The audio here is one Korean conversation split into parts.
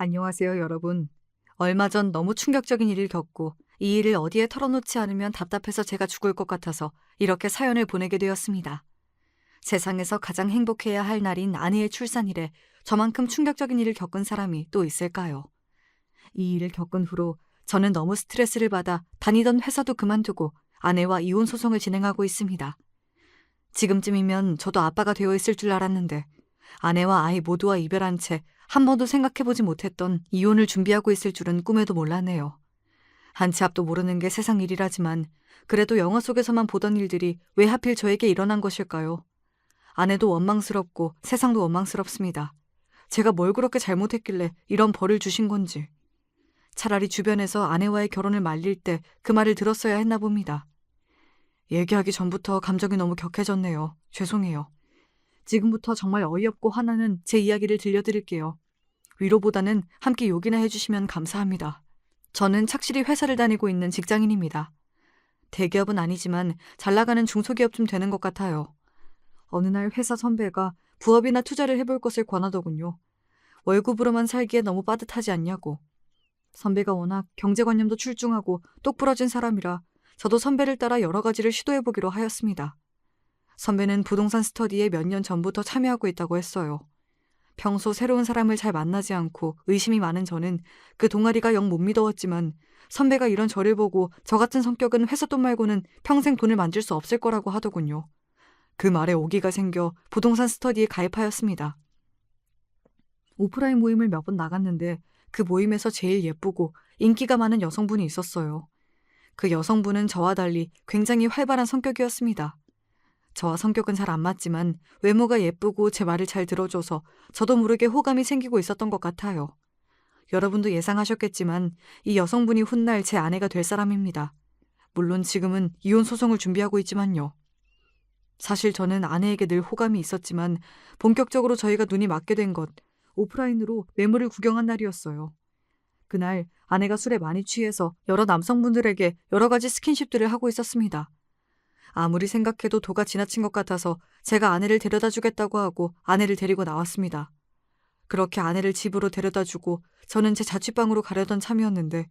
안녕하세요, 여러분. 얼마 전 너무 충격적인 일을 겪고 이 일을 어디에 털어놓지 않으면 답답해서 제가 죽을 것 같아서 이렇게 사연을 보내게 되었습니다. 세상에서 가장 행복해야 할 날인 아내의 출산일에 저만큼 충격적인 일을 겪은 사람이 또 있을까요? 이 일을 겪은 후로 저는 너무 스트레스를 받아 다니던 회사도 그만두고 아내와 이혼 소송을 진행하고 있습니다. 지금쯤이면 저도 아빠가 되어 있을 줄 알았는데 아내와 아이 모두와 이별한 채 한 번도 생각해보지 못했던 이혼을 준비하고 있을 줄은 꿈에도 몰랐네요. 한 치 앞도 모르는 게 세상 일이라지만 그래도 영화 속에서만 보던 일들이 왜 하필 저에게 일어난 것일까요? 아내도 원망스럽고 세상도 원망스럽습니다. 제가 뭘 그렇게 잘못했길래 이런 벌을 주신 건지. 차라리 주변에서 아내와의 결혼을 말릴 때 그 말을 들었어야 했나 봅니다. 얘기하기 전부터 감정이 너무 격해졌네요. 죄송해요. 지금부터 정말 어이없고 화나는 제 이야기를 들려드릴게요. 위로보다는 함께 욕이나 해주시면 감사합니다. 저는 착실히 회사를 다니고 있는 직장인입니다. 대기업은 아니지만 잘 나가는 중소기업쯤 되는 것 같아요. 어느 날 회사 선배가 부업이나 투자를 해볼 것을 권하더군요. 월급으로만 살기에 너무 빠듯하지 않냐고. 선배가 워낙 경제관념도 출중하고 똑부러진 사람이라 저도 선배를 따라 여러 가지를 시도해보기로 하였습니다. 선배는 부동산 스터디에 몇 년 전부터 참여하고 있다고 했어요. 평소 새로운 사람을 잘 만나지 않고 의심이 많은 저는 그 동아리가 영 못 믿어왔지만 선배가 이런 저를 보고 저 같은 성격은 회사 돈 말고는 평생 돈을 만질 수 없을 거라고 하더군요. 그 말에 오기가 생겨 부동산 스터디에 가입하였습니다. 오프라인 모임을 몇 번 나갔는데 그 모임에서 제일 예쁘고 인기가 많은 여성분이 있었어요. 그 여성분은 저와 달리 굉장히 활발한 성격이었습니다. 저와 성격은 잘 안 맞지만 외모가 예쁘고 제 말을 잘 들어줘서 저도 모르게 호감이 생기고 있었던 것 같아요. 여러분도 예상하셨겠지만 이 여성분이 훗날 제 아내가 될 사람입니다. 물론 지금은 이혼 소송을 준비하고 있지만요. 사실 저는 아내에게 늘 호감이 있었지만 본격적으로 저희가 눈이 맞게 된 것, 오프라인으로 매물을 구경한 날이었어요. 그날 아내가 술에 많이 취해서 여러 남성분들에게 여러 가지 스킨십들을 하고 있었습니다. 아무리 생각해도 도가 지나친 것 같아서 제가 아내를 데려다 주겠다고 하고 아내를 데리고 나왔습니다. 그렇게 아내를 집으로 데려다 주고 저는 제 자취방으로 가려던 참이었는데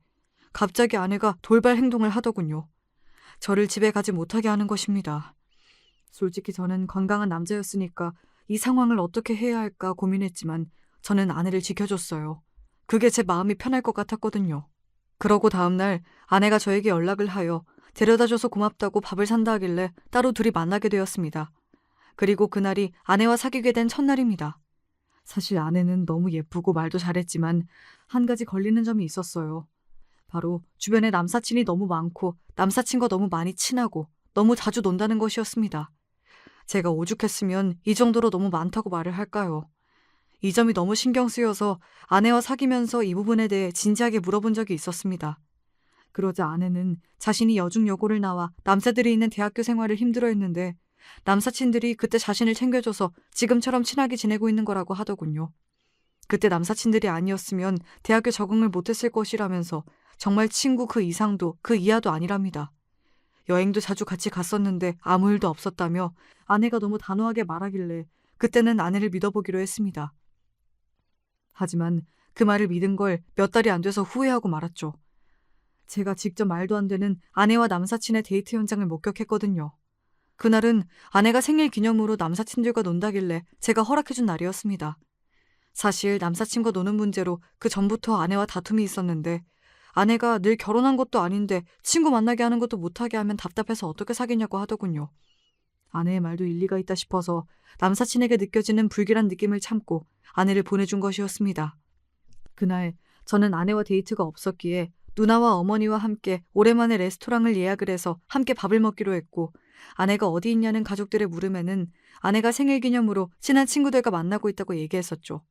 갑자기 아내가 돌발 행동을 하더군요. 저를 집에 가지 못하게 하는 것입니다. 솔직히 저는 건강한 남자였으니까 이 상황을 어떻게 해야 할까 고민했지만 저는 아내를 지켜줬어요. 그게 제 마음이 편할 것 같았거든요. 그러고 다음날 아내가 저에게 연락을 하여 데려다줘서 고맙다고 밥을 산다 하길래 따로 둘이 만나게 되었습니다. 그리고 그날이 아내와 사귀게 된 첫날입니다. 사실 아내는 너무 예쁘고 말도 잘했지만 한 가지 걸리는 점이 있었어요. 바로 주변에 남사친이 너무 많고 남사친과 너무 많이 친하고 너무 자주 논다는 것이었습니다. 제가 오죽했으면 이 정도로 너무 많다고 말을 할까요? 이 점이 너무 신경 쓰여서 아내와 사귀면서 이 부분에 대해 진지하게 물어본 적이 있었습니다. 그러자 아내는 자신이 여중여고를 나와 남자들이 있는 대학교 생활을 힘들어했는데 남사친들이 그때 자신을 챙겨줘서 지금처럼 친하게 지내고 있는 거라고 하더군요. 그때 남사친들이 아니었으면 대학교 적응을 못했을 것이라면서 정말 친구 그 이상도 그 이하도 아니랍니다. 여행도 자주 같이 갔었는데 아무 일도 없었다며 아내가 너무 단호하게 말하길래 그때는 아내를 믿어보기로 했습니다. 하지만 그 말을 믿은 걸 몇 달이 안 돼서 후회하고 말았죠. 제가 직접 말도 안 되는 아내와 남사친의 데이트 현장을 목격했거든요. 그날은 아내가 생일 기념으로 남사친들과 논다길래 제가 허락해준 날이었습니다. 사실 남사친과 노는 문제로 그 전부터 아내와 다툼이 있었는데 아내가 늘 결혼한 것도 아닌데 친구 만나게 하는 것도 못하게 하면 답답해서 어떻게 사귀냐고 하더군요. 아내의 말도 일리가 있다 싶어서 남사친에게 느껴지는 불길한 느낌을 참고 아내를 보내준 것이었습니다. 그날 저는 아내와 데이트가 없었기에 누나와 어머니와 함께 오랜만에 레스토랑을 예약을 해서 함께 밥을 먹기로 했고 아내가 어디 있냐는 가족들의 물음에는 아내가 생일 기념으로 친한 친구들과 만나고 있다고 얘기했었죠.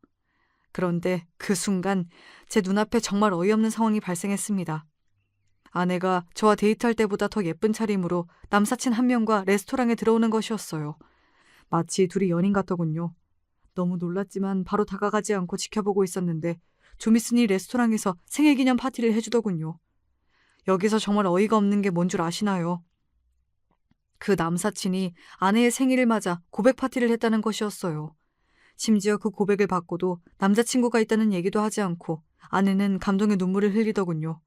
그런데 그 순간 제 눈앞에 정말 어이없는 상황이 발생했습니다. 아내가 저와 데이트할 때보다 더 예쁜 차림으로 남사친 한 명과 레스토랑에 들어오는 것이었어요. 마치 둘이 연인 같더군요. 너무 놀랐지만 바로 다가가지 않고 지켜보고 있었는데 좀 있으니 레스토랑에서 생일기념 파티를 해주더군요. 여기서 정말 어이가 없는 게 뭔 줄 아시나요? 그 남사친이 아내의 생일을 맞아 고백 파티를 했다는 것이었어요. 심지어 그 고백을 받고도 남자친구가 있다는 얘기도 하지 않고 아내는 감동의 눈물을 흘리더군요.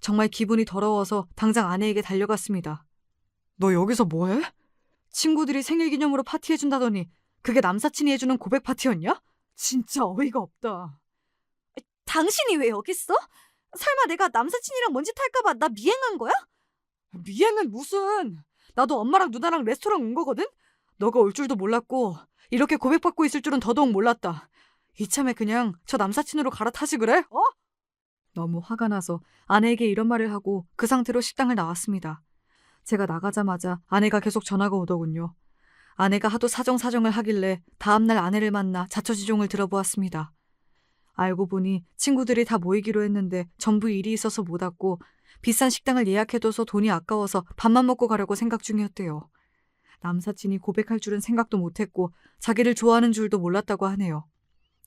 정말 기분이 더러워서 당장 아내에게 달려갔습니다. 너 여기서 뭐해? 친구들이 생일 기념으로 파티해준다더니 그게 남사친이 해주는 고백 파티였냐? 진짜 어이가 없다. 당신이 왜 여기 있어? 설마 내가 남사친이랑 뭔 짓 할까봐 나 미행한 거야? 미행은 무슨. 나도 엄마랑 누나랑 레스토랑 온 거거든? 너가 올 줄도 몰랐고 이렇게 고백받고 있을 줄은 더더욱 몰랐다. 이참에 그냥 저 남사친으로 갈아타지 그래? 어? 너무 화가 나서 아내에게 이런 말을 하고 그 상태로 식당을 나왔습니다. 제가 나가자마자 아내가 계속 전화가 오더군요. 아내가 하도 사정사정을 하길래 다음날 아내를 만나 자초지종을 들어보았습니다. 알고 보니 친구들이 다 모이기로 했는데 전부 일이 있어서 못 왔고 비싼 식당을 예약해둬서 돈이 아까워서 밥만 먹고 가려고 생각 중이었대요. 남사친이 고백할 줄은 생각도 못했고 자기를 좋아하는 줄도 몰랐다고 하네요.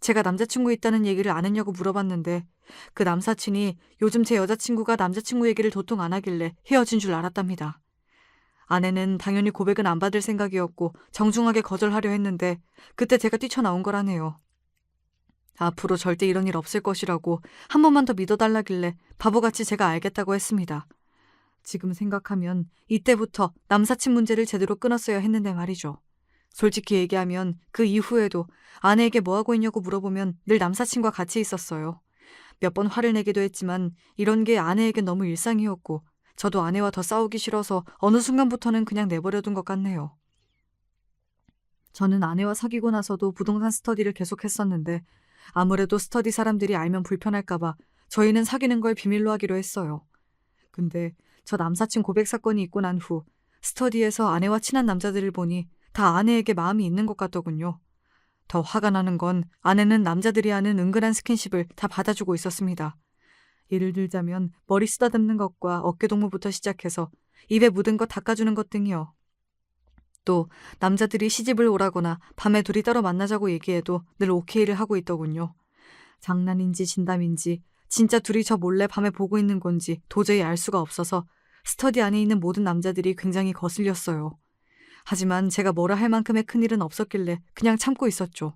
제가 남자친구 있다는 얘기를 안 했냐고 물어봤는데 그 남사친이 요즘 제 여자친구가 남자친구 얘기를 도통 안 하길래 헤어진 줄 알았답니다. 아내는 당연히 고백은 안 받을 생각이었고 정중하게 거절하려 했는데 그때 제가 뛰쳐나온 거라네요. 앞으로 절대 이런 일 없을 것이라고 한 번만 더 믿어달라길래 바보같이 제가 알겠다고 했습니다. 지금 생각하면 이때부터 남사친 문제를 제대로 끊었어야 했는데 말이죠. 솔직히 얘기하면 그 이후에도 아내에게 뭐하고 있냐고 물어보면 늘 남사친과 같이 있었어요. 몇 번 화를 내기도 했지만 이런 게 아내에겐 너무 일상이었고 저도 아내와 더 싸우기 싫어서 어느 순간부터는 그냥 내버려둔 것 같네요. 저는 아내와 사귀고 나서도 부동산 스터디를 계속했었는데 아무래도 스터디 사람들이 알면 불편할까봐 저희는 사귀는 걸 비밀로 하기로 했어요. 근데 저 남사친 고백 사건이 있고 난 후 스터디에서 아내와 친한 남자들을 보니 다 아내에게 마음이 있는 것 같더군요. 더 화가 나는 건 아내는 남자들이 하는 은근한 스킨십을 다 받아주고 있었습니다. 예를 들자면 머리 쓰다듬는 것과 어깨동무부터 시작해서 입에 묻은 것 닦아주는 것 등이요. 또 남자들이 시집을 오라거나 밤에 둘이 따로 만나자고 얘기해도 늘 오케이를 하고 있더군요. 장난인지 진담인지 진짜 둘이 저 몰래 밤에 보고 있는 건지 도저히 알 수가 없어서 스터디 안에 있는 모든 남자들이 굉장히 거슬렸어요. 하지만 제가 뭐라 할 만큼의 큰일은 없었길래 그냥 참고 있었죠.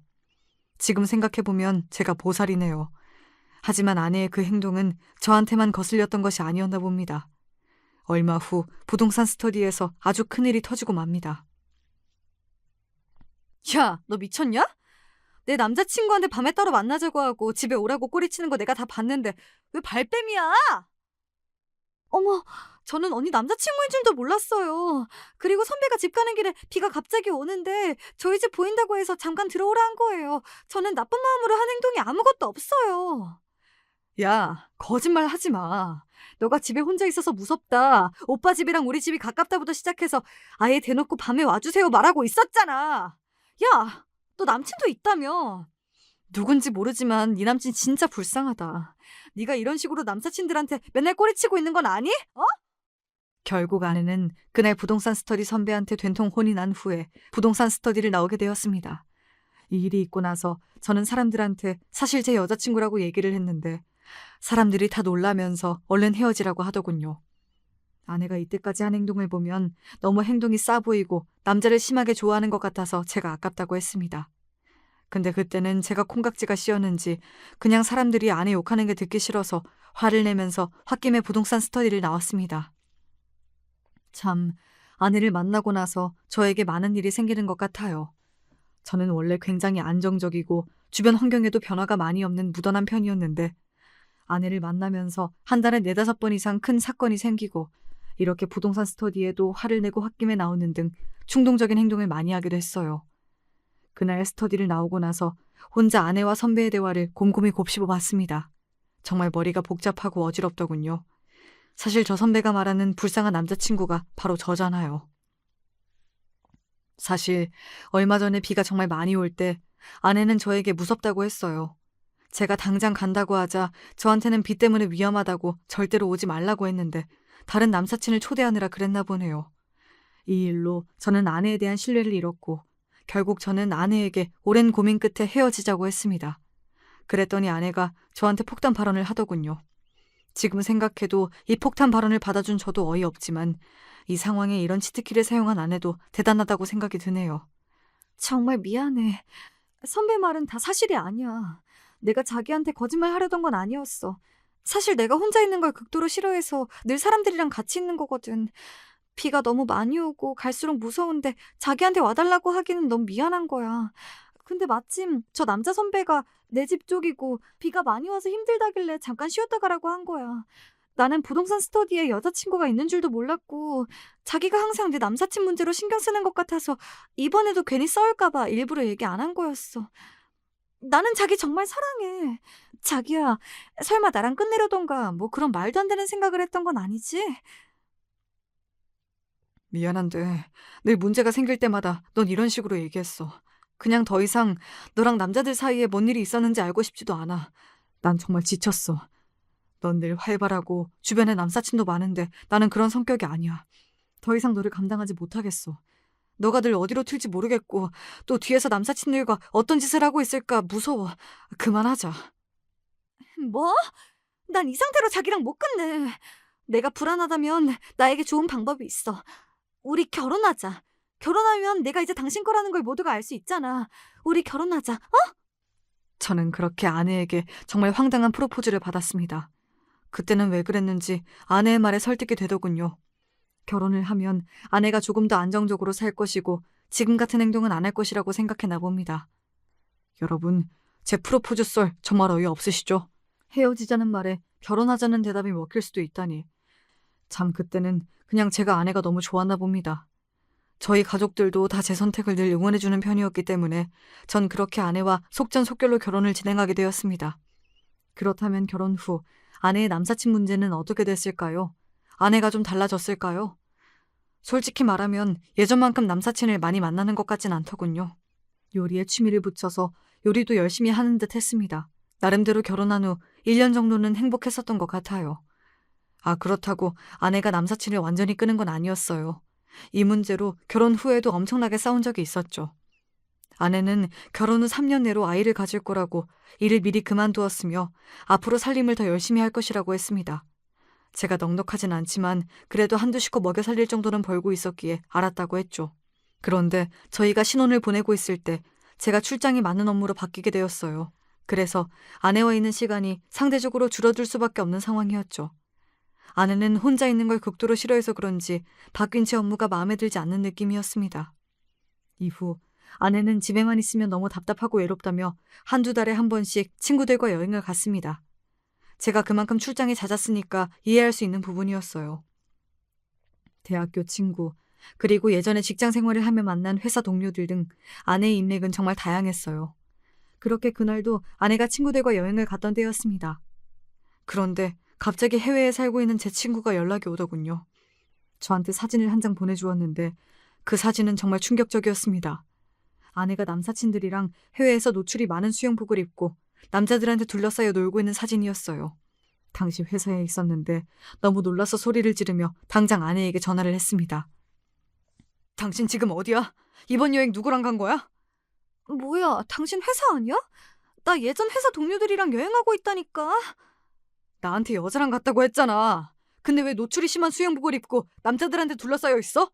지금 생각해보면 제가 보살이네요. 하지만 아내의 그 행동은 저한테만 거슬렸던 것이 아니었나 봅니다. 얼마 후 부동산 스터디에서 아주 큰일이 터지고 맙니다. 야, 너 미쳤냐? 내 남자친구한테 밤에 따로 만나자고 하고 집에 오라고 꼬리치는 거 내가 다 봤는데 왜 발뺌이야? 어머, 저는 언니 남자친구인 줄도 몰랐어요. 그리고 선배가 집 가는 길에 비가 갑자기 오는데 저희 집 보인다고 해서 잠깐 들어오라 한 거예요. 저는 나쁜 마음으로 한 행동이 아무것도 없어요. 야, 거짓말 하지 마. 너가 집에 혼자 있어서 무섭다. 오빠 집이랑 우리 집이 가깝다부터 시작해서 아예 대놓고 밤에 와주세요 말하고 있었잖아. 야, 너 남친도 있다며. 누군지 모르지만 네 남친 진짜 불쌍하다. 네가 이런 식으로 남사친들한테 맨날 꼬리치고 있는 건 아니? 어? 결국 아내는 그날 부동산 스터디 선배한테 된통 혼이 난 후에 부동산 스터디를 나오게 되었습니다. 이 일이 있고 나서 저는 사람들한테 사실 제 여자친구라고 얘기를 했는데 사람들이 다 놀라면서 얼른 헤어지라고 하더군요. 아내가 이때까지 한 행동을 보면 너무 행동이 싸 보이고 남자를 심하게 좋아하는 것 같아서 제가 아깝다고 했습니다. 근데 그때는 제가 콩깍지가 씌었는지 그냥 사람들이 아내 욕하는 게 듣기 싫어서 화를 내면서 홧김에 부동산 스터디를 나왔습니다. 참, 아내를 만나고 나서 저에게 많은 일이 생기는 것 같아요. 저는 원래 굉장히 안정적이고 주변 환경에도 변화가 많이 없는 무던한 편이었는데 아내를 만나면서 한 달에 4-5번 이상 큰 사건이 생기고 이렇게 부동산 스터디에도 화를 내고 홧김에 나오는 등 충동적인 행동을 많이 하기도 했어요. 그날 스터디를 나오고 나서 혼자 아내와 선배의 대화를 곰곰이 곱씹어 봤습니다. 정말 머리가 복잡하고 어지럽더군요. 사실 저 선배가 말하는 불쌍한 남자친구가 바로 저잖아요. 사실 얼마 전에 비가 정말 많이 올 때 아내는 저에게 무섭다고 했어요. 제가 당장 간다고 하자 저한테는 비 때문에 위험하다고 절대로 오지 말라고 했는데 다른 남사친을 초대하느라 그랬나 보네요. 이 일로 저는 아내에 대한 신뢰를 잃었고 결국 저는 아내에게 오랜 고민 끝에 헤어지자고 했습니다. 그랬더니 아내가 저한테 폭탄 발언을 하더군요. 지금 생각해도 이 폭탄 발언을 받아준 저도 어이없지만 이 상황에 이런 치트키를 사용한 아내도 대단하다고 생각이 드네요. 정말 미안해. 선배 말은 다 사실이 아니야. 내가 자기한테 거짓말 하려던 건 아니었어. 사실 내가 혼자 있는 걸 극도로 싫어해서 늘 사람들이랑 같이 있는 거거든. 비가 너무 많이 오고 갈수록 무서운데 자기한테 와달라고 하기는 너무 미안한 거야. 근데 마침 저 남자 선배가 내 집 쪽이고 비가 많이 와서 힘들다길래 잠깐 쉬었다 가라고 한 거야. 나는 부동산 스터디에 여자친구가 있는 줄도 몰랐고 자기가 항상 내 남사친 문제로 신경 쓰는 것 같아서 이번에도 괜히 싸울까 봐 일부러 얘기 안 한 거였어. 나는 자기 정말 사랑해. 자기야, 설마 나랑 끝내려던가 뭐 그런 말도 안 되는 생각을 했던 건 아니지? 미안한데 늘 문제가 생길 때마다 넌 이런 식으로 얘기했어. 그냥 더 이상 너랑 남자들 사이에 뭔 일이 있었는지 알고 싶지도 않아. 난 정말 지쳤어. 넌 늘 활발하고 주변에 남사친도 많은데 나는 그런 성격이 아니야. 더 이상 너를 감당하지 못하겠어. 너가 늘 어디로 튈지 모르겠고 또 뒤에서 남사친들과 어떤 짓을 하고 있을까 무서워. 그만하자. 뭐? 난 이 상태로 자기랑 못 끝내. 내가 불안하다면 나에게 좋은 방법이 있어. 우리 결혼하자. 결혼하면 내가 이제 당신 거라는 걸 모두가 알 수 있잖아. 우리 결혼하자. 어? 저는 그렇게 아내에게 정말 황당한 프로포즈를 받았습니다. 그때는 왜 그랬는지 아내의 말에 설득이 되더군요. 결혼을 하면 아내가 조금 더 안정적으로 살 것이고 지금 같은 행동은 안 할 것이라고 생각했나 봅니다. 여러분, 제 프로포즈 썰 정말 어이없으시죠? 헤어지자는 말에 결혼하자는 대답이 먹힐 수도 있다니. 참 그때는 그냥 제가 아내가 너무 좋았나 봅니다. 저희 가족들도 다 제 선택을 늘 응원해주는 편이었기 때문에 전 그렇게 아내와 속전속결로 결혼을 진행하게 되었습니다. 그렇다면 결혼 후 아내의 남사친 문제는 어떻게 됐을까요? 아내가 좀 달라졌을까요? 솔직히 말하면 예전만큼 남사친을 많이 만나는 것 같진 않더군요. 요리에 취미를 붙여서 요리도 열심히 하는 듯 했습니다. 나름대로 결혼한 후 1년 정도는 행복했었던 것 같아요. 아, 그렇다고 아내가 남사친을 완전히 끄는 건 아니었어요. 이 문제로 결혼 후에도 엄청나게 싸운 적이 있었죠. 아내는 결혼 후 3년 내로 아이를 가질 거라고 일을 미리 그만두었으며 앞으로 살림을 더 열심히 할 것이라고 했습니다. 제가 넉넉하진 않지만 그래도 한두 식구 먹여 살릴 정도는 벌고 있었기에 알았다고 했죠. 그런데 저희가 신혼을 보내고 있을 때 제가 출장이 많은 업무로 바뀌게 되었어요. 그래서 아내와 있는 시간이 상대적으로 줄어들 수밖에 없는 상황이었죠. 아내는 혼자 있는 걸 극도로 싫어해서 그런지 바뀐 제 업무가 마음에 들지 않는 느낌이었습니다. 이후 아내는 집에만 있으면 너무 답답하고 외롭다며 한두 달에 한 번씩 친구들과 여행을 갔습니다. 제가 그만큼 출장이 잦았으니까 이해할 수 있는 부분이었어요. 대학교 친구, 그리고 예전에 직장 생활을 하며 만난 회사 동료들 등 아내의 인맥은 정말 다양했어요. 그렇게 그날도 아내가 친구들과 여행을 갔던 때였습니다. 그런데 갑자기 해외에 살고 있는 제 친구가 연락이 오더군요. 저한테 사진을 한 장 보내주었는데 그 사진은 정말 충격적이었습니다. 아내가 남사친들이랑 해외에서 노출이 많은 수영복을 입고 남자들한테 둘러싸여 놀고 있는 사진이었어요. 당시 회사에 있었는데 너무 놀라서 소리를 지르며 당장 아내에게 전화를 했습니다. 당신 지금 어디야? 이번 여행 누구랑 간 거야? 뭐야, 당신 회사 아니야? 나 예전 회사 동료들이랑 여행하고 있다니까. 나한테 여자랑 갔다고 했잖아. 근데 왜 노출이 심한 수영복을 입고 남자들한테 둘러싸여 있어?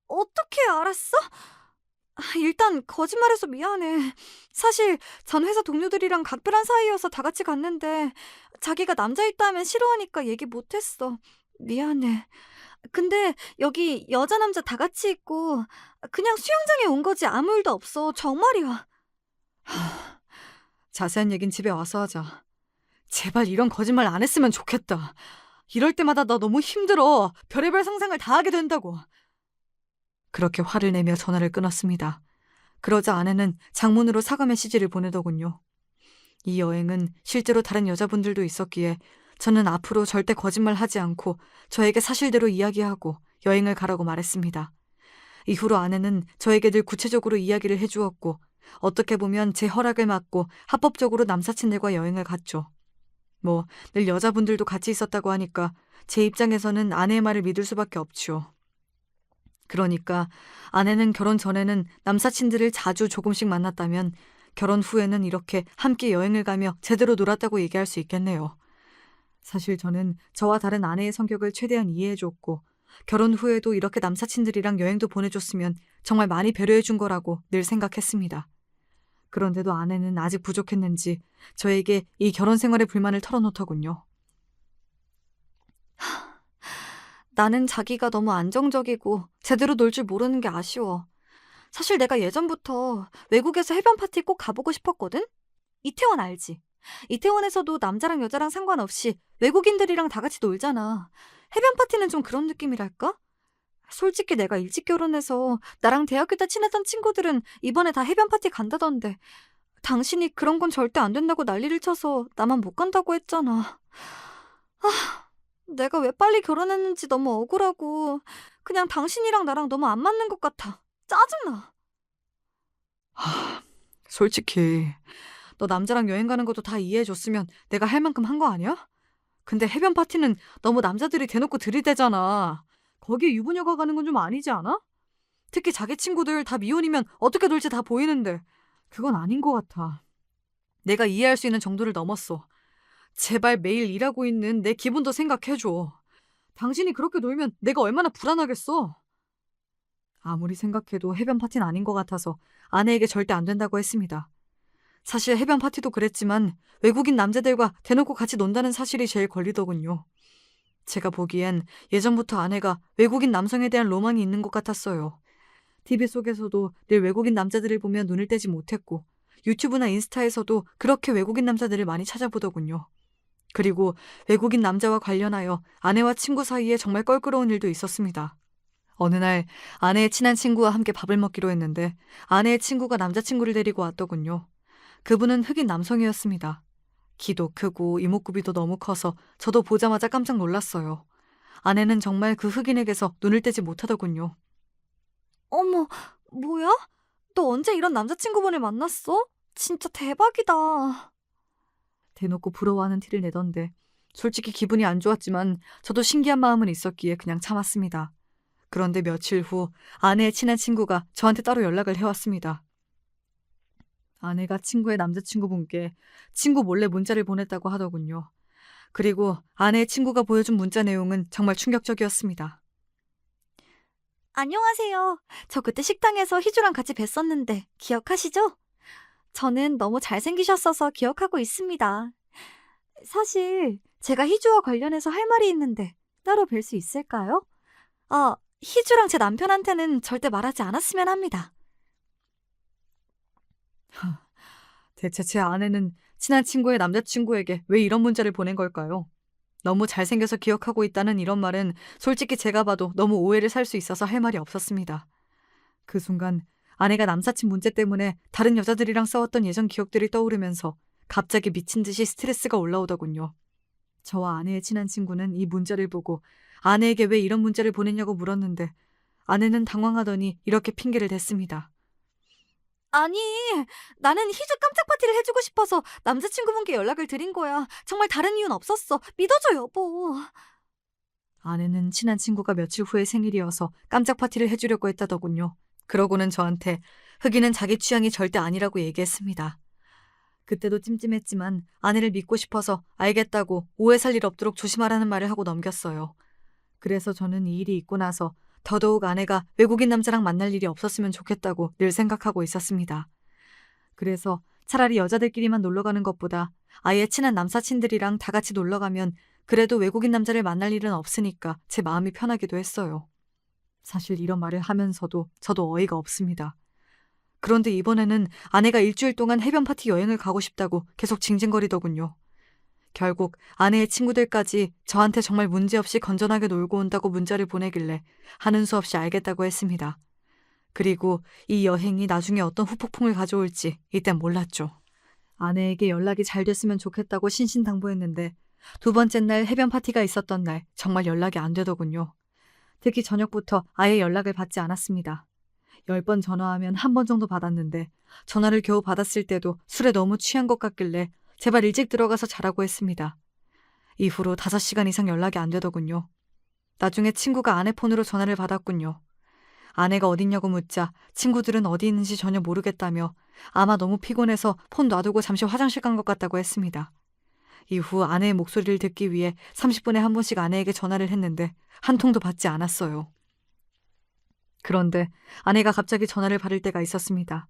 어떻게 알았어? 일단 거짓말해서 미안해. 사실 전 회사 동료들이랑 각별한 사이여서 다 같이 갔는데 자기가 남자 있다 하면 싫어하니까 얘기 못했어. 미안해. 근데 여기 여자 남자 다 같이 있고 그냥 수영장에 온 거지 아무 일도 없어. 정말이야. 자세한 얘긴 집에 와서 하자. 제발 이런 거짓말 안 했으면 좋겠다. 이럴 때마다 나 너무 힘들어. 별의별 상상을 다 하게 된다고. 그렇게 화를 내며 전화를 끊었습니다. 그러자 아내는 장문으로 사과 메시지를 보내더군요. 이 여행은 실제로 다른 여자분들도 있었기에 저는 앞으로 절대 거짓말하지 않고 저에게 사실대로 이야기하고 여행을 가라고 말했습니다. 이후로 아내는 저에게 늘 구체적으로 이야기를 해주었고 어떻게 보면 제 허락을 받고 합법적으로 남사친들과 여행을 갔죠. 늘 여자분들도 같이 있었다고 하니까 제 입장에서는 아내의 말을 믿을 수밖에 없지요. 그러니까 아내는 결혼 전에는 남사친들을 자주 조금씩 만났다면 결혼 후에는 이렇게 함께 여행을 가며 제대로 놀았다고 얘기할 수 있겠네요. 사실 저는 저와 다른 아내의 성격을 최대한 이해해줬고 결혼 후에도 이렇게 남사친들이랑 여행도 보내줬으면 정말 많이 배려해준 거라고 늘 생각했습니다. 그런데도 아내는 아직 부족했는지 저에게 이 결혼 생활의 불만을 털어놓더군요. 나는 자기가 너무 안정적이고 제대로 놀 줄 모르는 게 아쉬워. 사실 내가 예전부터 외국에서 해변 파티 꼭 가보고 싶었거든? 이태원 알지? 이태원에서도 남자랑 여자랑 상관없이 외국인들이랑 다 같이 놀잖아. 해변 파티는 좀 그런 느낌이랄까? 솔직히 내가 일찍 결혼해서 나랑 대학교 때 친했던 친구들은 이번에 다 해변 파티 간다던데 당신이 그런 건 절대 안 된다고 난리를 쳐서 나만 못 간다고 했잖아. 내가 왜 빨리 결혼했는지 너무 억울하고 그냥 당신이랑 나랑 너무 안 맞는 것 같아. 짜증나. 솔직히 너 남자랑 여행 가는 것도 다 이해해줬으면 내가 할 만큼 한 거 아니야? 근데 해변 파티는 너무 남자들이 대놓고 들이대잖아. 거기에 유부녀가 가는 건 좀 아니지 않아? 특히 자기 친구들 다 미혼이면 어떻게 놀지 다 보이는데 그건 아닌 것 같아. 내가 이해할 수 있는 정도를 넘었어. 제발 매일 일하고 있는 내 기분도 생각해줘. 당신이 그렇게 놀면 내가 얼마나 불안하겠어. 아무리 생각해도 해변 파티는 아닌 것 같아서 아내에게 절대 안 된다고 했습니다. 사실 해변 파티도 그랬지만 외국인 남자들과 대놓고 같이 논다는 사실이 제일 걸리더군요. 제가 보기엔 예전부터 아내가 외국인 남성에 대한 로망이 있는 것 같았어요. TV 속에서도 늘 외국인 남자들을 보면 눈을 떼지 못했고 유튜브나 인스타에서도 그렇게 외국인 남자들을 많이 찾아보더군요. 그리고 외국인 남자와 관련하여 아내와 친구 사이에 정말 껄끄러운 일도 있었습니다. 어느 날 아내의 친한 친구와 함께 밥을 먹기로 했는데 아내의 친구가 남자친구를 데리고 왔더군요. 그분은 흑인 남성이었습니다. 키도 크고 이목구비도 너무 커서 저도 보자마자 깜짝 놀랐어요. 아내는 정말 그 흑인에게서 눈을 떼지 못하더군요. 어머, 뭐야? 너 언제 이런 남자친구분을 만났어? 진짜 대박이다. 대놓고 부러워하는 티를 내던데 솔직히 기분이 안 좋았지만 저도 신기한 마음은 있었기에 그냥 참았습니다. 그런데 며칠 후 아내의 친한 친구가 저한테 따로 연락을 해왔습니다. 아내가 친구의 남자친구분께 친구 몰래 문자를 보냈다고 하더군요. 그리고 아내의 친구가 보여준 문자 내용은 정말 충격적이었습니다. 안녕하세요. 저 그때 식당에서 희주랑 같이 뵀었는데 기억하시죠? 저는 너무 잘생기셨어서 기억하고 있습니다. 사실 제가 희주와 관련해서 할 말이 있는데 따로 뵐 수 있을까요? 희주랑 제 남편한테는 절대 말하지 않았으면 합니다. 대체 제 아내는 친한 친구의 남자친구에게 왜 이런 문자를 보낸 걸까요? 너무 잘생겨서 기억하고 있다는 이런 말은 솔직히 제가 봐도 너무 오해를 살 수 있어서 할 말이 없었습니다. 그 순간 아내가 남사친 문제 때문에 다른 여자들이랑 싸웠던 예전 기억들이 떠오르면서 갑자기 미친 듯이 스트레스가 올라오더군요. 저와 아내의 친한 친구는 이 문자를 보고 아내에게 왜 이런 문자를 보냈냐고 물었는데 아내는 당황하더니 이렇게 핑계를 댔습니다. 아니, 나는 희주 깜짝 파티를 해주고 싶어서 남자친구분께 연락을 드린 거야. 정말 다른 이유는 없었어. 믿어줘, 여보. 아내는 친한 친구가 며칠 후에 생일이어서 깜짝 파티를 해주려고 했다더군요. 그러고는 저한테 흑인은 자기 취향이 절대 아니라고 얘기했습니다. 그때도 찜찜했지만 아내를 믿고 싶어서 알겠다고 오해 살 일 없도록 조심하라는 말을 하고 넘겼어요. 그래서 저는 이 일이 있고 나서 더더욱 아내가 외국인 남자랑 만날 일이 없었으면 좋겠다고 늘 생각하고 있었습니다. 그래서 차라리 여자들끼리만 놀러 가는 것보다 아예 친한 남사친들이랑 다 같이 놀러 가면 그래도 외국인 남자를 만날 일은 없으니까 제 마음이 편하기도 했어요. 사실 이런 말을 하면서도 저도 어이가 없습니다. 그런데 이번에는 아내가 일주일 동안 해변 파티 여행을 가고 싶다고 계속 징징거리더군요. 결국 아내의 친구들까지 저한테 정말 문제없이 건전하게 놀고 온다고 문자를 보내길래 하는 수 없이 알겠다고 했습니다. 그리고 이 여행이 나중에 어떤 후폭풍을 가져올지 이땐 몰랐죠. 아내에게 연락이 잘 됐으면 좋겠다고 신신당부했는데 두 번째 날 해변 파티가 있었던 날 정말 연락이 안 되더군요. 특히 저녁부터 아예 연락을 받지 않았습니다. 10번 전화하면 한 번 정도 받았는데 전화를 겨우 받았을 때도 술에 너무 취한 것 같길래 제발 일찍 들어가서 자라고 했습니다. 이후로 5시간 이상 연락이 안 되더군요. 나중에 친구가 아내 폰으로 전화를 받았군요. 아내가 어딨냐고 묻자 친구들은 어디 있는지 전혀 모르겠다며 아마 너무 피곤해서 폰 놔두고 잠시 화장실 간 것 같다고 했습니다. 이후 아내의 목소리를 듣기 위해 30분에 한 번씩 아내에게 전화를 했는데 한 통도 받지 않았어요. 그런데 아내가 갑자기 전화를 받을 때가 있었습니다.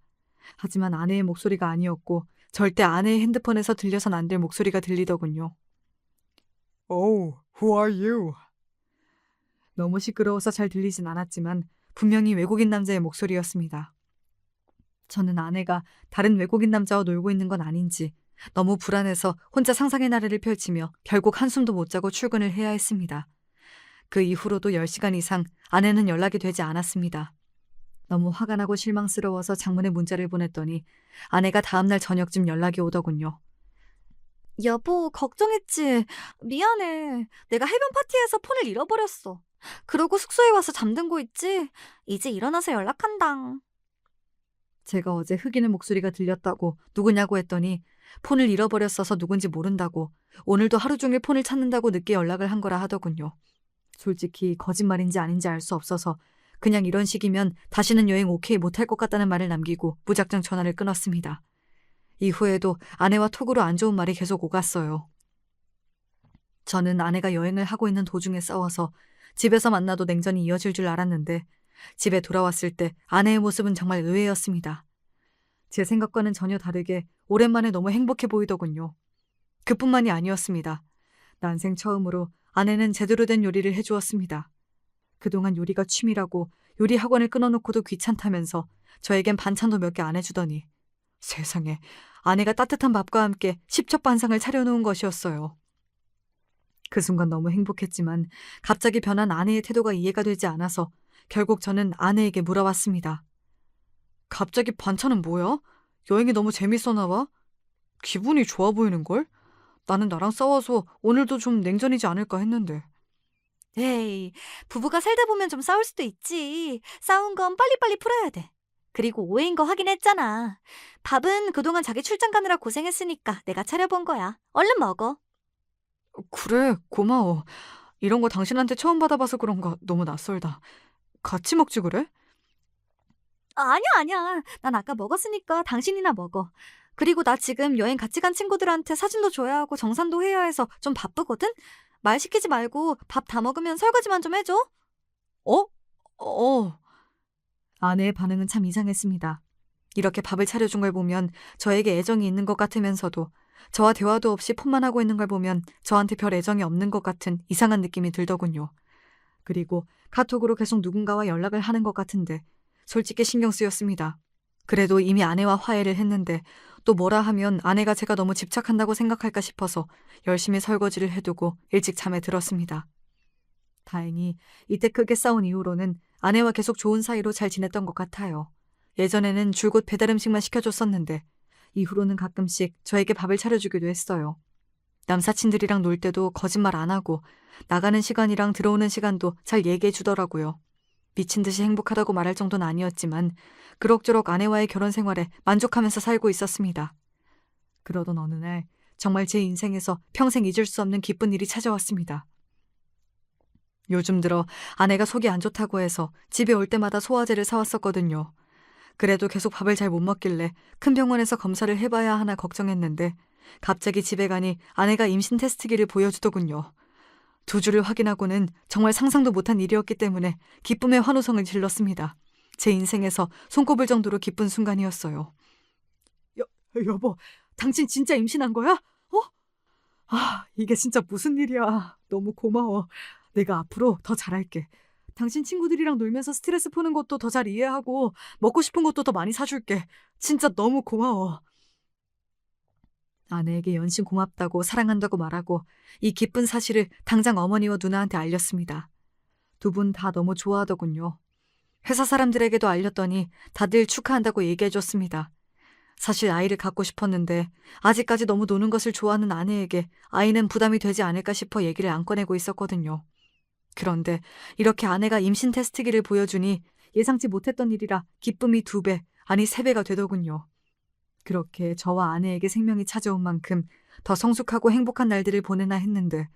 하지만 아내의 목소리가 아니었고 절대 아내의 핸드폰에서 들려선 안 될 목소리가 들리더군요. Oh, who are you? 너무 시끄러워서 잘 들리진 않았지만 분명히 외국인 남자의 목소리였습니다. 저는 아내가 다른 외국인 남자와 놀고 있는 건 아닌지 너무 불안해서 혼자 상상의 나래를 펼치며 결국 한숨도 못 자고 출근을 해야 했습니다. 그 이후로도 10시간 이상 아내는 연락이 되지 않았습니다. 너무 화가 나고 실망스러워서 장문의 문자를 보냈더니 아내가 다음날 저녁쯤 연락이 오더군요. 여보, 걱정했지. 미안해. 내가 해변 파티에서 폰을 잃어버렸어. 그러고 숙소에 와서 잠들고 있지. 이제 일어나서 연락한당. 제가 어제 흑인의 목소리가 들렸다고 누구냐고 했더니 폰을 잃어버렸어서 누군지 모른다고 오늘도 하루 종일 폰을 찾는다고 늦게 연락을 한 거라 하더군요. 솔직히 거짓말인지 아닌지 알 수 없어서 그냥 이런 식이면 다시는 여행 오케이 못할 것 같다는 말을 남기고 무작정 전화를 끊었습니다. 이후에도 아내와 톡으로 안 좋은 말이 계속 오갔어요. 저는 아내가 여행을 하고 있는 도중에 싸워서 집에서 만나도 냉전이 이어질 줄 알았는데 집에 돌아왔을 때 아내의 모습은 정말 의외였습니다. 제 생각과는 전혀 다르게 오랜만에 너무 행복해 보이더군요. 그뿐만이 아니었습니다. 난생 처음으로 아내는 제대로 된 요리를 해주었습니다. 그동안 요리가 취미라고 요리 학원을 끊어놓고도 귀찮다면서 저에겐 반찬도 몇 개 안 해주더니 세상에 아내가 따뜻한 밥과 함께 십첩반상을 차려놓은 것이었어요. 그 순간 너무 행복했지만 갑자기 변한 아내의 태도가 이해가 되지 않아서 결국 저는 아내에게 물어봤습니다. 갑자기 반찬은 뭐야? 여행이 너무 재밌었나 봐? 기분이 좋아 보이는걸? 나는 나랑 싸워서 오늘도 좀 냉전이지 않을까 했는데. 에이, 부부가 살다 보면 좀 싸울 수도 있지. 싸운 건 빨리빨리 풀어야 돼. 그리고 오해인 거 확인했잖아. 밥은 그동안 자기 출장 가느라 고생했으니까 내가 차려본 거야. 얼른 먹어. 그래, 고마워. 이런 거 당신한테 처음 받아봐서 그런가 너무 낯설다. 같이 먹지 그래? 아니야. 난 아까 먹었으니까 당신이나 먹어. 그리고 나 지금 여행 같이 간 친구들한테 사진도 줘야 하고 정산도 해야 해서 좀 바쁘거든? 말 시키지 말고 밥 다 먹으면 설거지만 좀 해줘. 어. 아내의 반응은 참 이상했습니다. 이렇게 밥을 차려준 걸 보면 저에게 애정이 있는 것 같으면서도 저와 대화도 없이 폰만 하고 있는 걸 보면 저한테 별 애정이 없는 것 같은 이상한 느낌이 들더군요. 그리고 카톡으로 계속 누군가와 연락을 하는 것 같은데 솔직히 신경 쓰였습니다. 그래도 이미 아내와 화해를 했는데 또 뭐라 하면 아내가 제가 너무 집착한다고 생각할까 싶어서 열심히 설거지를 해두고 일찍 잠에 들었습니다. 다행히 이때 크게 싸운 이후로는 아내와 계속 좋은 사이로 잘 지냈던 것 같아요. 예전에는 줄곧 배달 음식만 시켜줬었는데 이후로는 가끔씩 저에게 밥을 차려주기도 했어요. 남사친들이랑 놀 때도 거짓말 안 하고 나가는 시간이랑 들어오는 시간도 잘 얘기해 주더라고요. 미친 듯이 행복하다고 말할 정도는 아니었지만 그럭저럭 아내와의 결혼 생활에 만족하면서 살고 있었습니다. 그러던 어느 날 정말 제 인생에서 평생 잊을 수 없는 기쁜 일이 찾아왔습니다. 요즘 들어 아내가 속이 안 좋다고 해서 집에 올 때마다 소화제를 사왔었거든요. 그래도 계속 밥을 잘 못 먹길래 큰 병원에서 검사를 해봐야 하나 걱정했는데 갑자기 집에 가니 아내가 임신 테스트기를 보여주더군요. 2주를 확인하고는 정말 상상도 못한 일이었기 때문에 기쁨의 환호성을 질렀습니다. 제 인생에서 손꼽을 정도로 기쁜 순간이었어요. 여보, 당신 진짜 임신한 거야? 이게 진짜 무슨 일이야. 너무 고마워. 내가 앞으로 더 잘할게. 당신 친구들이랑 놀면서 스트레스 푸는 것도 더 잘 이해하고 먹고 싶은 것도 더 많이 사줄게. 진짜 너무 고마워. 아내에게 연신 고맙다고 사랑한다고 말하고 이 기쁜 사실을 당장 어머니와 누나한테 알렸습니다. 2분 다 너무 좋아하더군요. 회사 사람들에게도 알렸더니 다들 축하한다고 얘기해줬습니다. 사실 아이를 갖고 싶었는데 아직까지 너무 노는 것을 좋아하는 아내에게 아이는 부담이 되지 않을까 싶어 얘기를 안 꺼내고 있었거든요. 그런데 이렇게 아내가 임신 테스트기를 보여주니 예상치 못했던 일이라 기쁨이 2배, 아니 3배가 되더군요. 그렇게 저와 아내에게 생명이 찾아온 만큼 더 성숙하고 행복한 날들을 보내나 했는데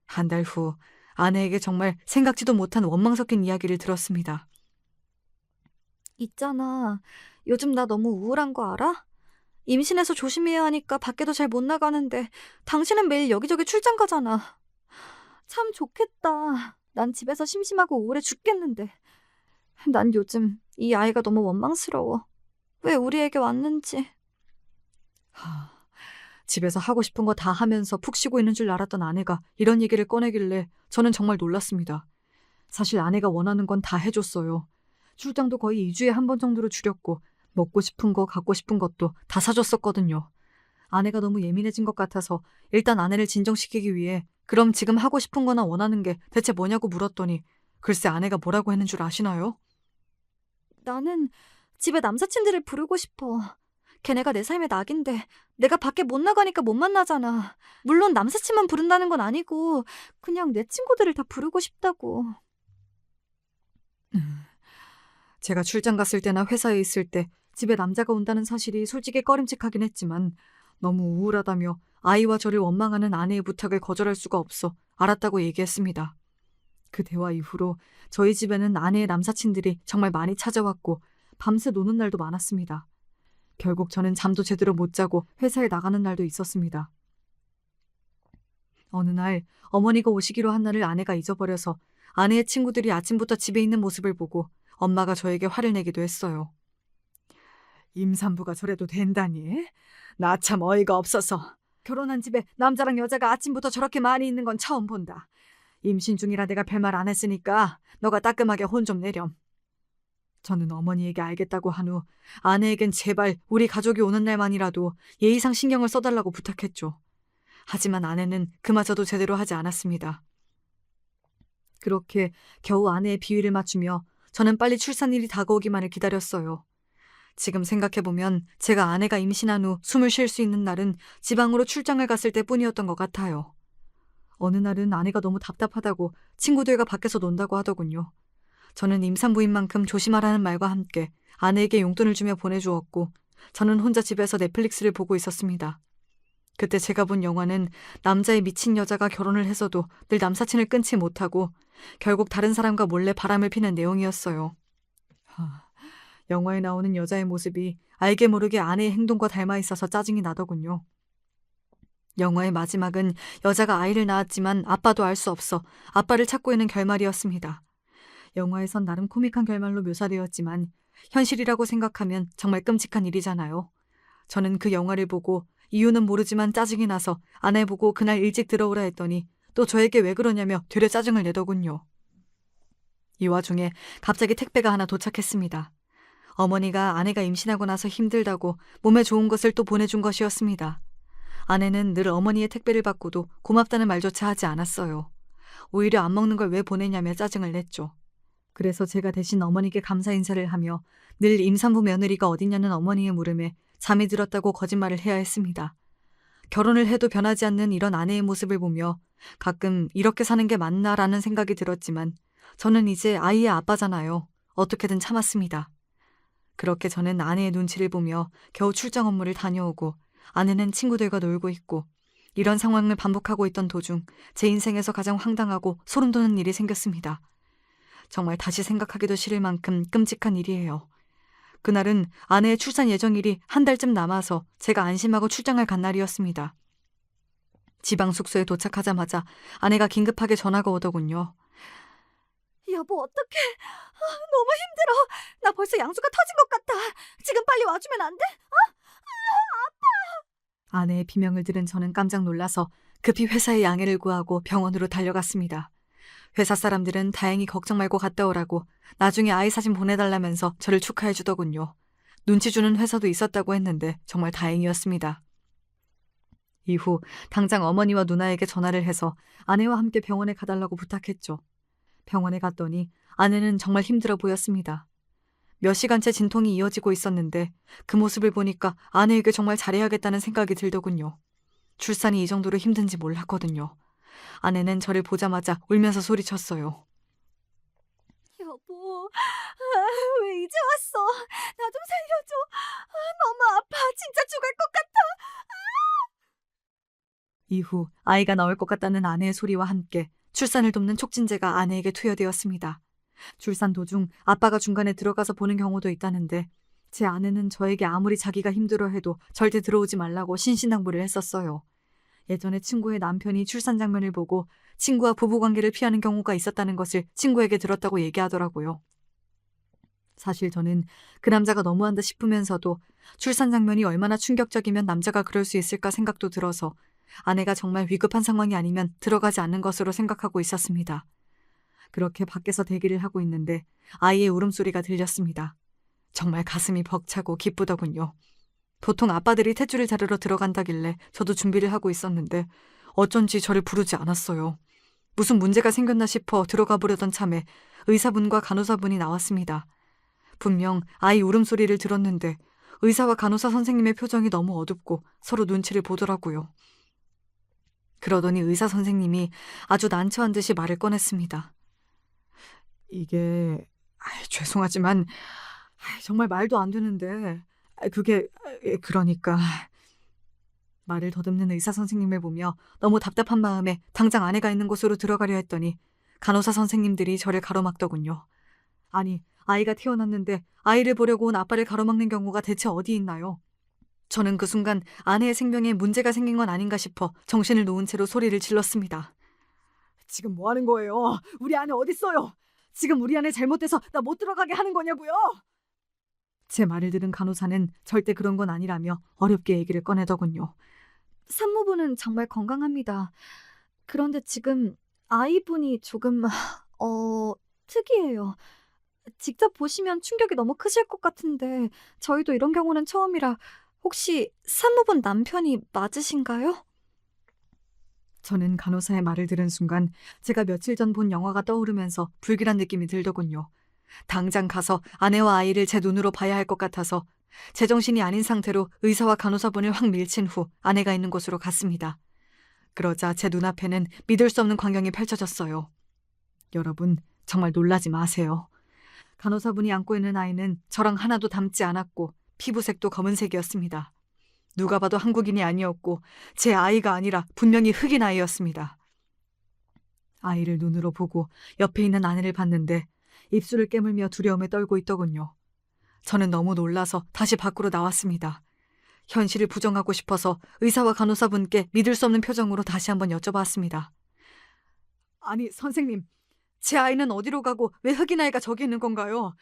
한 달 후 아내에게 정말 생각지도 못한 원망 섞인 이야기를 들었습니다. 있잖아, 요즘 나 너무 우울한 거 알아? 임신해서 조심해야 하니까 밖에도 잘 못 나가는데 당신은 매일 여기저기 출장 가잖아. 참 좋겠다. 난 집에서 심심하고 우울해 죽겠는데. 난 요즘 이 아이가 너무 원망스러워. 왜 우리에게 왔는지. 집에서 하고 싶은 거 다 하면서 푹 쉬고 있는 줄 알았던 아내가 이런 얘기를 꺼내길래 저는 정말 놀랐습니다. 사실 아내가 원하는 건 다 해줬어요. 출장도 거의 2주에 한 번 정도로 줄였고 먹고 싶은 거 갖고 싶은 것도 다 사줬었거든요. 아내가 너무 예민해진 것 같아서 일단 아내를 진정시키기 위해 그럼 지금 하고 싶은 거나 원하는 게 대체 뭐냐고 물었더니 글쎄 아내가 뭐라고 했는 줄 아시나요? 나는 집에 남사친들을 부르고 싶어. 걔네가 내 삶의 낙인데 내가 밖에 못 나가니까 못 만나잖아. 물론 남사친만 부른다는 건 아니고 그냥 내 친구들을 다 부르고 싶다고. 제가 출장 갔을 때나 회사에 있을 때 집에 남자가 온다는 사실이 솔직히 꺼림칙하긴 했지만 너무 우울하다며 아이와 저를 원망하는 아내의 부탁을 거절할 수가 없어 알았다고 얘기했습니다. 그 대화 이후로 저희 집에는 아내의 남사친들이 정말 많이 찾아왔고 밤새 노는 날도 많았습니다. 결국 저는 잠도 제대로 못 자고 회사에 나가는 날도 있었습니다. 어느 날 어머니가 오시기로 한 날을 아내가 잊어버려서 아내의 친구들이 아침부터 집에 있는 모습을 보고 엄마가 저에게 화를 내기도 했어요. 임산부가 저래도 된다니? 나 참 어이가 없어서. 결혼한 집에 남자랑 여자가 아침부터 저렇게 많이 있는 건 처음 본다. 임신 중이라 내가 별말 안 했으니까 너가 따끔하게 혼 좀 내렴. 저는 어머니에게 알겠다고 한 후 아내에겐 제발 우리 가족이 오는 날만이라도 예의상 신경을 써달라고 부탁했죠. 하지만 아내는 그마저도 제대로 하지 않았습니다. 그렇게 겨우 아내의 비위를 맞추며 저는 빨리 출산일이 다가오기만을 기다렸어요. 지금 생각해보면 제가 아내가 임신한 후 숨을 쉴 수 있는 날은 지방으로 출장을 갔을 때뿐이었던 것 같아요. 어느 날은 아내가 너무 답답하다고 친구들과 밖에서 논다고 하더군요. 저는 임산부인 만큼 조심하라는 말과 함께 아내에게 용돈을 주며 보내주었고 저는 혼자 집에서 넷플릭스를 보고 있었습니다. 그때 제가 본 영화는 남자의 미친 여자가 결혼을 해서도 늘 남사친을 끊지 못하고 결국 다른 사람과 몰래 바람을 피는 내용이었어요. 영화에 나오는 여자의 모습이 알게 모르게 아내의 행동과 닮아 있어서 짜증이 나더군요. 영화의 마지막은 여자가 아이를 낳았지만 아빠도 알 수 없어 아빠를 찾고 있는 결말이었습니다. 영화에선 나름 코믹한 결말로 묘사되었지만 현실이라고 생각하면 정말 끔찍한 일이잖아요. 저는 그 영화를 보고 이유는 모르지만 짜증이 나서 아내 보고 그날 일찍 들어오라 했더니 또 저에게 왜 그러냐며 되려 짜증을 내더군요. 이 와중에 갑자기 택배가 하나 도착했습니다. 어머니가 아내가 임신하고 나서 힘들다고 몸에 좋은 것을 또 보내준 것이었습니다. 아내는 늘 어머니의 택배를 받고도 고맙다는 말조차 하지 않았어요. 오히려 안 먹는 걸 왜 보내냐며 짜증을 냈죠. 그래서 제가 대신 어머니께 감사 인사를 하며 늘 임산부 며느리가 어딨냐는 어머니의 물음에 잠이 들었다고 거짓말을 해야 했습니다. 결혼을 해도 변하지 않는 이런 아내의 모습을 보며 가끔 이렇게 사는 게 맞나라는 생각이 들었지만 저는 이제 아이의 아빠잖아요. 어떻게든 참았습니다. 그렇게 저는 아내의 눈치를 보며 겨우 출장 업무를 다녀오고 아내는 친구들과 놀고 있고 이런 상황을 반복하고 있던 도중 제 인생에서 가장 황당하고 소름 돋는 일이 생겼습니다. 정말 다시 생각하기도 싫을 만큼 끔찍한 일이에요. 그날은 아내의 출산 예정일이 한 달쯤 남아서 제가 안심하고 출장을 간 날이었습니다. 지방 숙소에 도착하자마자 아내가 긴급하게 전화가 오더군요. 여보, 어떡해. 너무 힘들어. 나 벌써 양수가 터진 것 같아. 지금 빨리 와주면 안 돼? 아파. 아내의 비명을 들은 저는 깜짝 놀라서 급히 회사에 양해를 구하고 병원으로 달려갔습니다. 회사 사람들은 다행히 걱정 말고 갔다 오라고 나중에 아이 사진 보내달라면서 저를 축하해 주더군요. 눈치 주는 회사도 있었다고 했는데 정말 다행이었습니다. 이후 당장 어머니와 누나에게 전화를 해서 아내와 함께 병원에 가달라고 부탁했죠. 병원에 갔더니 아내는 정말 힘들어 보였습니다. 몇 시간째 진통이 이어지고 있었는데 그 모습을 보니까 아내에게 정말 잘해야겠다는 생각이 들더군요. 출산이 이 정도로 힘든지 몰랐거든요. 아내는 저를 보자마자 울면서 소리쳤어요. 여보, 왜 이제 왔어? 나 좀 살려줘. 너무 아파. 진짜 죽을 것 같아. 이후 아이가 나올 것 같다는 아내의 소리와 함께 출산을 돕는 촉진제가 아내에게 투여되었습니다. 출산 도중 아빠가 중간에 들어가서 보는 경우도 있다는데 제 아내는 저에게 아무리 자기가 힘들어해도 절대 들어오지 말라고 신신당부를 했었어요. 예전에 친구의 남편이 출산 장면을 보고 친구와 부부관계를 피하는 경우가 있었다는 것을 친구에게 들었다고 얘기하더라고요. 사실 저는 그 남자가 너무한다 싶으면서도 출산 장면이 얼마나 충격적이면 남자가 그럴 수 있을까 생각도 들어서 아내가 정말 위급한 상황이 아니면 들어가지 않는 것으로 생각하고 있었습니다. 그렇게 밖에서 대기를 하고 있는데 아이의 울음소리가 들렸습니다. 정말 가슴이 벅차고 기쁘더군요. 보통 아빠들이 탯줄을 자르러 들어간다길래 저도 준비를 하고 있었는데 어쩐지 저를 부르지 않았어요. 무슨 문제가 생겼나 싶어 들어가 보려던 참에 의사분과 간호사분이 나왔습니다. 분명 아이 울음소리를 들었는데 의사와 간호사 선생님의 표정이 너무 어둡고 서로 눈치를 보더라고요. 그러더니 의사 선생님이 아주 난처한 듯이 말을 꺼냈습니다. 이게 죄송하지만 정말 말도 안 되는데 그게 그러니까 말을 더듬는 의사 선생님을 보며 너무 답답한 마음에 당장 아내가 있는 곳으로 들어가려 했더니 간호사 선생님들이 저를 가로막더군요. 아니, 아이가 태어났는데 아이를 보려고 온 아빠를 가로막는 경우가 대체 어디 있나요? 저는 그 순간 아내의 생명에 문제가 생긴 건 아닌가 싶어 정신을 놓은 채로 소리를 질렀습니다. 지금 뭐 하는 거예요? 우리 아내 어딨어요? 지금 우리 아내 잘못돼서 나 못 들어가게 하는 거냐고요? 제 말을 들은 간호사는 절대 그런 건 아니라며 어렵게 얘기를 꺼내더군요. 산모분은 정말 건강합니다. 그런데 지금 아이분이 조금 특이해요. 직접 보시면 충격이 너무 크실 것 같은데 저희도 이런 경우는 처음이라 혹시 산모분 남편이 맞으신가요? 저는 간호사의 말을 들은 순간 제가 며칠 전 본 영화가 떠오르면서 불길한 느낌이 들더군요. 당장 가서 아내와 아이를 제 눈으로 봐야 할 것 같아서 제정신이 아닌 상태로 의사와 간호사분을 확 밀친 후 아내가 있는 곳으로 갔습니다. 그러자 제 눈앞에는 믿을 수 없는 광경이 펼쳐졌어요. 여러분, 정말 놀라지 마세요. 간호사분이 안고 있는 아이는 저랑 하나도 닮지 않았고 피부색도 검은색이었습니다. 누가 봐도 한국인이 아니었고 제 아이가 아니라 분명히 흑인 아이였습니다. 아이를 눈으로 보고 옆에 있는 아내를 봤는데 입술을 깨물며 두려움에 떨고 있더군요. 저는 너무 놀라서 다시 밖으로 나왔습니다. 현실을 부정하고 싶어서 의사와 간호사분께 믿을 수 없는 표정으로 다시 한번 여쭤봤습니다. 아니, 선생님, 제 아이는 어디로 가고 왜 흑인 아이가 저기 있는 건가요?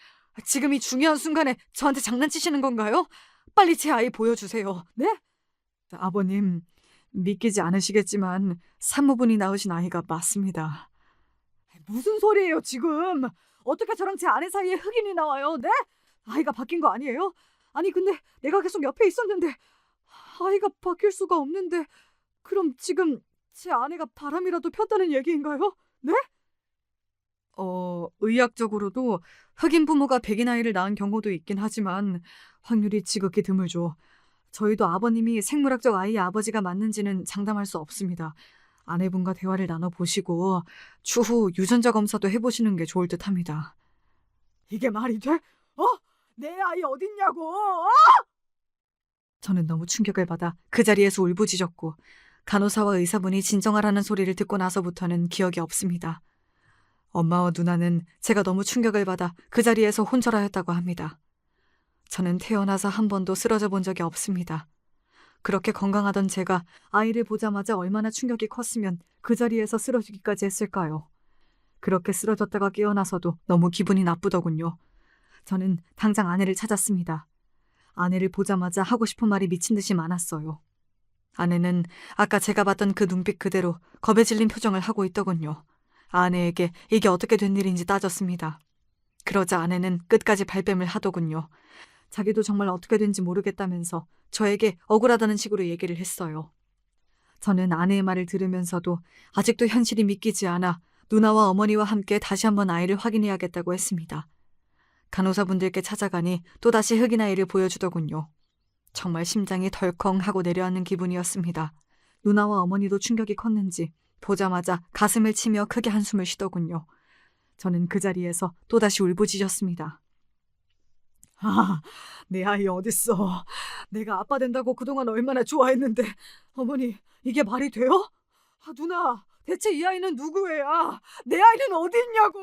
지금 이 중요한 순간에 저한테 장난치시는 건가요? 빨리 제 아이 보여주세요. 네? 아버님, 믿기지 않으시겠지만 산모분이 낳으신 아이가 맞습니다. 무슨 소리예요 지금? 어떻게 저랑 제 아내 사이에 흑인이 나와요? 네? 아이가 바뀐 거 아니에요? 아니 근데 내가 계속 옆에 있었는데 아이가 바뀔 수가 없는데 그럼 지금 제 아내가 바람이라도 폈다는 얘기인가요? 네? 의학적으로도 흑인 부모가 백인 아이를 낳은 경우도 있긴 하지만 확률이 지극히 드물죠. 저희도 아버님이 생물학적 아이의 아버지가 맞는지는 장담할 수 없습니다. 아내분과 대화를 나눠보시고 추후 유전자 검사도 해보시는 게 좋을 듯합니다. 이게 말이 돼? 내 아이 어딨냐고! 저는 너무 충격을 받아 그 자리에서 울부짖었고 간호사와 의사분이 진정하라는 소리를 듣고 나서부터는 기억이 없습니다. 엄마와 누나는 제가 너무 충격을 받아 그 자리에서 혼절하였다고 합니다. 저는 태어나서 한 번도 쓰러져 본 적이 없습니다. 그렇게 건강하던 제가 아이를 보자마자 얼마나 충격이 컸으면 그 자리에서 쓰러지기까지 했을까요? 그렇게 쓰러졌다가 깨어나서도 너무 기분이 나쁘더군요. 저는 당장 아내를 찾았습니다. 아내를 보자마자 하고 싶은 말이 미친 듯이 많았어요. 아내는 아까 제가 봤던 그 눈빛 그대로 겁에 질린 표정을 하고 있더군요. 아내에게 이게 어떻게 된 일인지 따졌습니다. 그러자 아내는 끝까지 발뺌을 하더군요. 자기도 정말 어떻게 된지 모르겠다면서 저에게 억울하다는 식으로 얘기를 했어요. 저는 아내의 말을 들으면서도 아직도 현실이 믿기지 않아 누나와 어머니와 함께 다시 한번 아이를 확인해야겠다고 했습니다. 간호사분들께 찾아가니 또다시 흑인 아이를 보여주더군요. 정말 심장이 덜컹하고 내려앉는 기분이었습니다. 누나와 어머니도 충격이 컸는지 보자마자 가슴을 치며 크게 한숨을 쉬더군요. 저는 그 자리에서 또다시 울부짖었습니다. 내 아이 어딨어. 내가 아빠 된다고 그동안 얼마나 좋아했는데 어머니 이게 말이 돼요? 누나 대체 이 아이는 누구 애야? 내 아이는 어디 있냐고.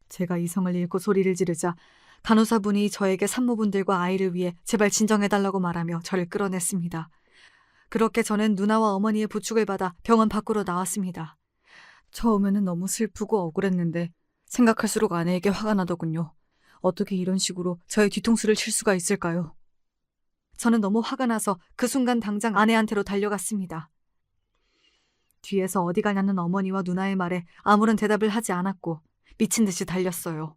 제가 이성을 잃고 소리를 지르자 간호사분이 저에게 산모분들과 아이를 위해 제발 진정해달라고 말하며 저를 끌어냈습니다. 그렇게 저는 누나와 어머니의 부축을 받아 병원 밖으로 나왔습니다. 처음에는 너무 슬프고 억울했는데 생각할수록 아내에게 화가 나더군요. 어떻게 이런 식으로 저의 뒤통수를 칠 수가 있을까요? 저는 너무 화가 나서 그 순간 당장 아내한테로 달려갔습니다. 뒤에서 어디 가냐는 어머니와 누나의 말에 아무런 대답을 하지 않았고 미친 듯이 달렸어요.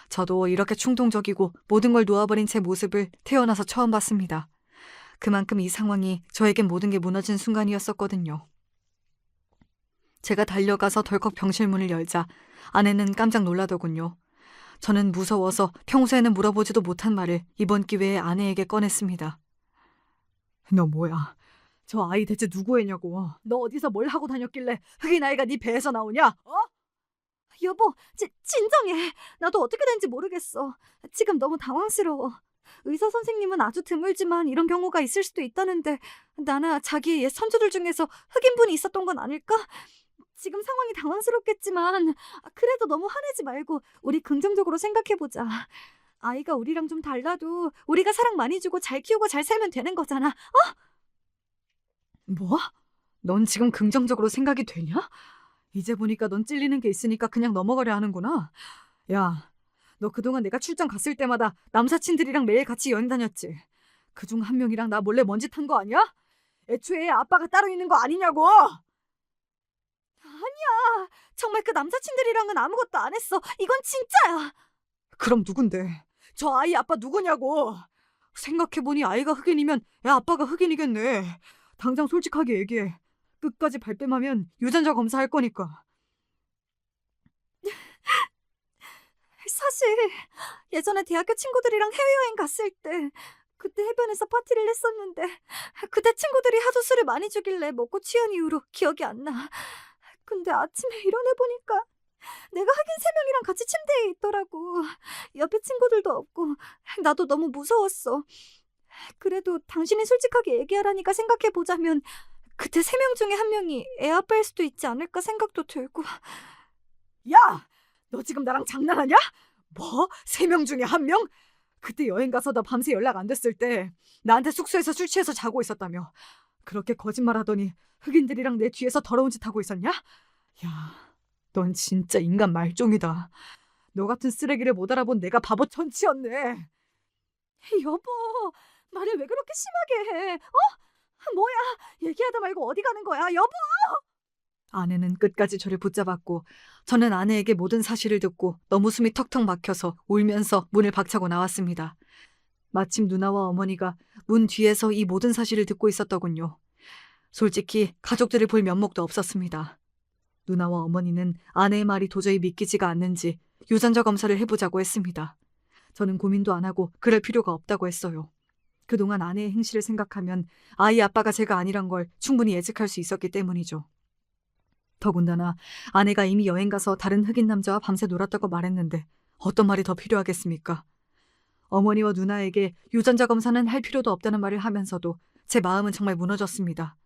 저도 이렇게 충동적이고 모든 걸 놓아버린 제 모습을 태어나서 처음 봤습니다. 그만큼 이 상황이 저에겐 모든 게 무너진 순간이었었거든요. 제가 달려가서 덜컥 병실문을 열자 아내는 깜짝 놀라더군요. 저는 무서워서 평소에는 물어보지도 못한 말을 이번 기회에 아내에게 꺼냈습니다. 너 뭐야? 저 아이 대체 누구 애냐고. 너 어디서 뭘 하고 다녔길래 흑인 아이가 네 배에서 나오냐? 어? 여보, 진정해. 나도 어떻게 된지 모르겠어. 지금 너무 당황스러워. 의사 선생님은 아주 드물지만 이런 경우가 있을 수도 있다는데 나나 자기의 옛 선조들 중에서 흑인분이 있었던 건 아닐까? 지금 상황이 당황스럽겠지만 그래도 너무 화내지 말고 우리 긍정적으로 생각해보자. 아이가 우리랑 좀 달라도 우리가 사랑 많이 주고 잘 키우고 잘 살면 되는 거잖아. 뭐? 넌 지금 긍정적으로 생각이 되냐? 이제 보니까 넌 찔리는 게 있으니까 그냥 넘어가려 하는구나. 야, 너 그동안 내가 출장 갔을 때마다 남사친들이랑 매일 같이 여행 다녔지. 그중 한 명이랑 나 몰래 먼지 탄 거 아니야? 애초에 아빠가 따로 있는 거 아니냐고! 정말 그 남사친들이랑은 아무것도 안 했어. 이건 진짜야. 그럼 누군데? 저 아이 아빠 누구냐고! 생각해보니 아이가 흑인이면 애 아빠가 흑인이겠네. 당장 솔직하게 얘기해. 끝까지 발뺌하면 유전자 검사할 거니까. 사실 예전에 대학교 친구들이랑 해외여행 갔을 때 그때 해변에서 파티를 했었는데 그때 친구들이 하도 술을 많이 주길래 먹고 취한 이후로 기억이 안 나. 근데 아침에 일어나보니까 내가 흑인 3명이랑 같이 침대에 있더라고. 옆에 친구들도 없고 나도 너무 무서웠어. 그래도 당신이 솔직하게 얘기하라니까 생각해보자면 그때 3명 중에 한 명이 애 아빠일 수도 있지 않을까 생각도 들고. 야! 너 지금 나랑 장난하냐? 뭐? 3명 중에 1명? 그때 여행 가서 나 밤새 연락 안 됐을 때 나한테 숙소에서 술 취해서 자고 있었다며. 그렇게 거짓말하더니 흑인들이랑 내 뒤에서 더러운 짓 하고 있었냐? 야, 넌 진짜 인간 말종이다. 너 같은 쓰레기를 못 알아본 내가 바보 천치였네. 여보, 말을 왜 그렇게 심하게 해? 뭐야? 얘기하다 말고 어디 가는 거야, 여보? 아내는 끝까지 저를 붙잡았고 저는 아내에게 모든 사실을 듣고 너무 숨이 턱턱 막혀서 울면서 문을 박차고 나왔습니다. 마침 누나와 어머니가 문 뒤에서 이 모든 사실을 듣고 있었더군요. 솔직히 가족들을 볼 면목도 없었습니다. 누나와 어머니는 아내의 말이 도저히 믿기지가 않는지 유전자 검사를 해보자고 했습니다. 저는 고민도 안 하고 그럴 필요가 없다고 했어요. 그동안 아내의 행실을 생각하면 아이 아빠가 제가 아니란 걸 충분히 예측할 수 있었기 때문이죠. 더군다나 아내가 이미 여행 가서 다른 흑인 남자와 밤새 놀았다고 말했는데 어떤 말이 더 필요하겠습니까? 어머니와 누나에게 유전자 검사는 할 필요도 없다는 말을 하면서도 제 마음은 정말 무너졌습니다.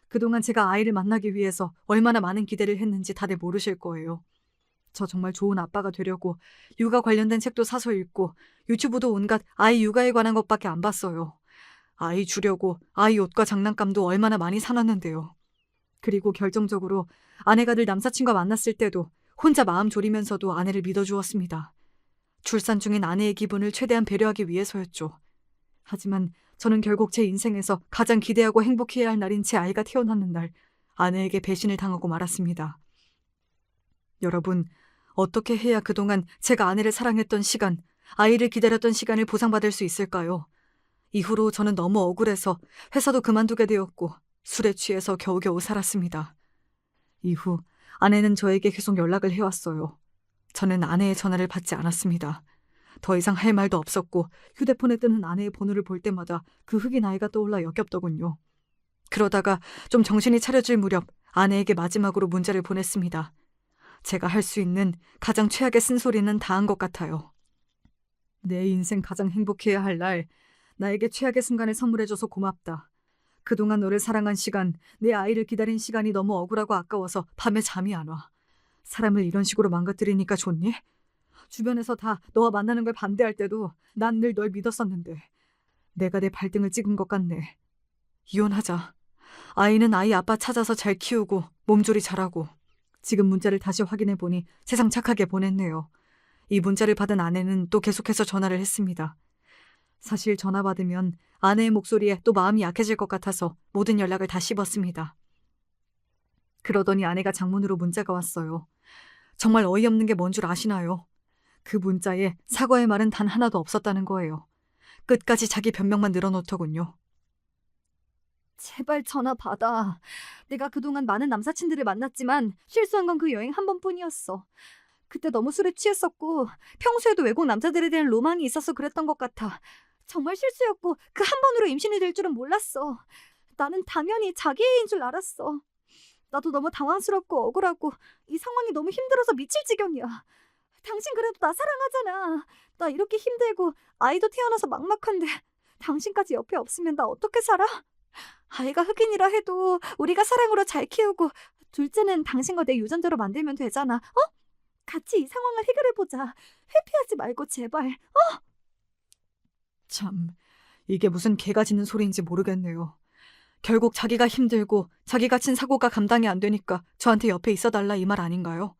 그동안 제가 아이를 만나기 위해서 얼마나 많은 기대를 했는지 다들 모르실 거예요. 저 정말 좋은 아빠가 되려고 육아 관련된 책도 사서 읽고 유튜브도 온갖 아이 육아에 관한 것밖에 안 봤어요. 아이 주려고 아이 옷과 장난감도 얼마나 많이 사놨는데요. 그리고 결정적으로 아내가 늘 남사친과 만났을 때도 혼자 마음 졸이면서도 아내를 믿어주었습니다. 출산 중인 아내의 기분을 최대한 배려하기 위해서였죠. 하지만 저는 결국 제 인생에서 가장 기대하고 행복해야 할 날인 제 아이가 태어나는 날 아내에게 배신을 당하고 말았습니다. 여러분, 어떻게 해야 그동안 제가 아내를 사랑했던 시간, 아이를 기다렸던 시간을 보상받을 수 있을까요? 이후로 저는 너무 억울해서 회사도 그만두게 되었고 술에 취해서 겨우겨우 살았습니다. 이후 아내는 저에게 계속 연락을 해왔어요. 저는 아내의 전화를 받지 않았습니다. 더 이상 할 말도 없었고 휴대폰에 뜨는 아내의 번호를 볼 때마다 그 흑인 아이가 떠올라 역겹더군요. 그러다가 좀 정신이 차려질 무렵 아내에게 마지막으로 문자를 보냈습니다. 제가 할 수 있는 가장 최악의 쓴소리는 다 한 것 같아요. 내 인생 가장 행복해야 할 날, 나에게 최악의 순간을 선물해줘서 고맙다. 그동안 너를 사랑한 시간, 내 아이를 기다린 시간이 너무 억울하고 아까워서 밤에 잠이 안 와. 사람을 이런 식으로 망가뜨리니까 좋니? 주변에서 다 너와 만나는 걸 반대할 때도 난 늘 널 믿었었는데 내가 내 발등을 찍은 것 같네. 이혼하자. 아이는 아이 아빠 찾아서 잘 키우고 몸조리 잘하고 지금 문자를 다시 확인해 보니 세상 착하게 보냈네요. 이 문자를 받은 아내는 또 계속해서 전화를 했습니다. 사실 전화 받으면 아내의 목소리에 또 마음이 약해질 것 같아서 모든 연락을 다 씹었습니다. 그러더니 아내가 장문으로 문자가 왔어요. 정말 어이없는 게 뭔 줄 아시나요? 그 문자에 사과의 말은 단 하나도 없었다는 거예요. 끝까지 자기 변명만 늘어놓더군요. 제발 전화 받아. 내가 그동안 많은 남사친들을 만났지만 실수한 건 그 여행 한 번뿐이었어. 그때 너무 술에 취했었고 평소에도 외국 남자들에 대한 로망이 있어서 그랬던 것 같아. 정말 실수였고 그 한 번으로 임신이 될 줄은 몰랐어. 나는 당연히 자기 애인 줄 알았어. 나도 너무 당황스럽고 억울하고 이 상황이 너무 힘들어서 미칠 지경이야. 당신 그래도 나 사랑하잖아. 나 이렇게 힘들고 아이도 태어나서 막막한데 당신까지 옆에 없으면 나 어떻게 살아? 아이가 흑인이라 해도 우리가 사랑으로 잘 키우고 둘째는 당신과 내 유전자로 만들면 되잖아. 어? 같이 이 상황을 해결해보자. 회피하지 말고 제발. 참, 이게 무슨 개가 짖는 소리인지 모르겠네요. 결국 자기가 힘들고 자기가 친 사고가 감당이 안 되니까 저한테 옆에 있어달라 이 말 아닌가요?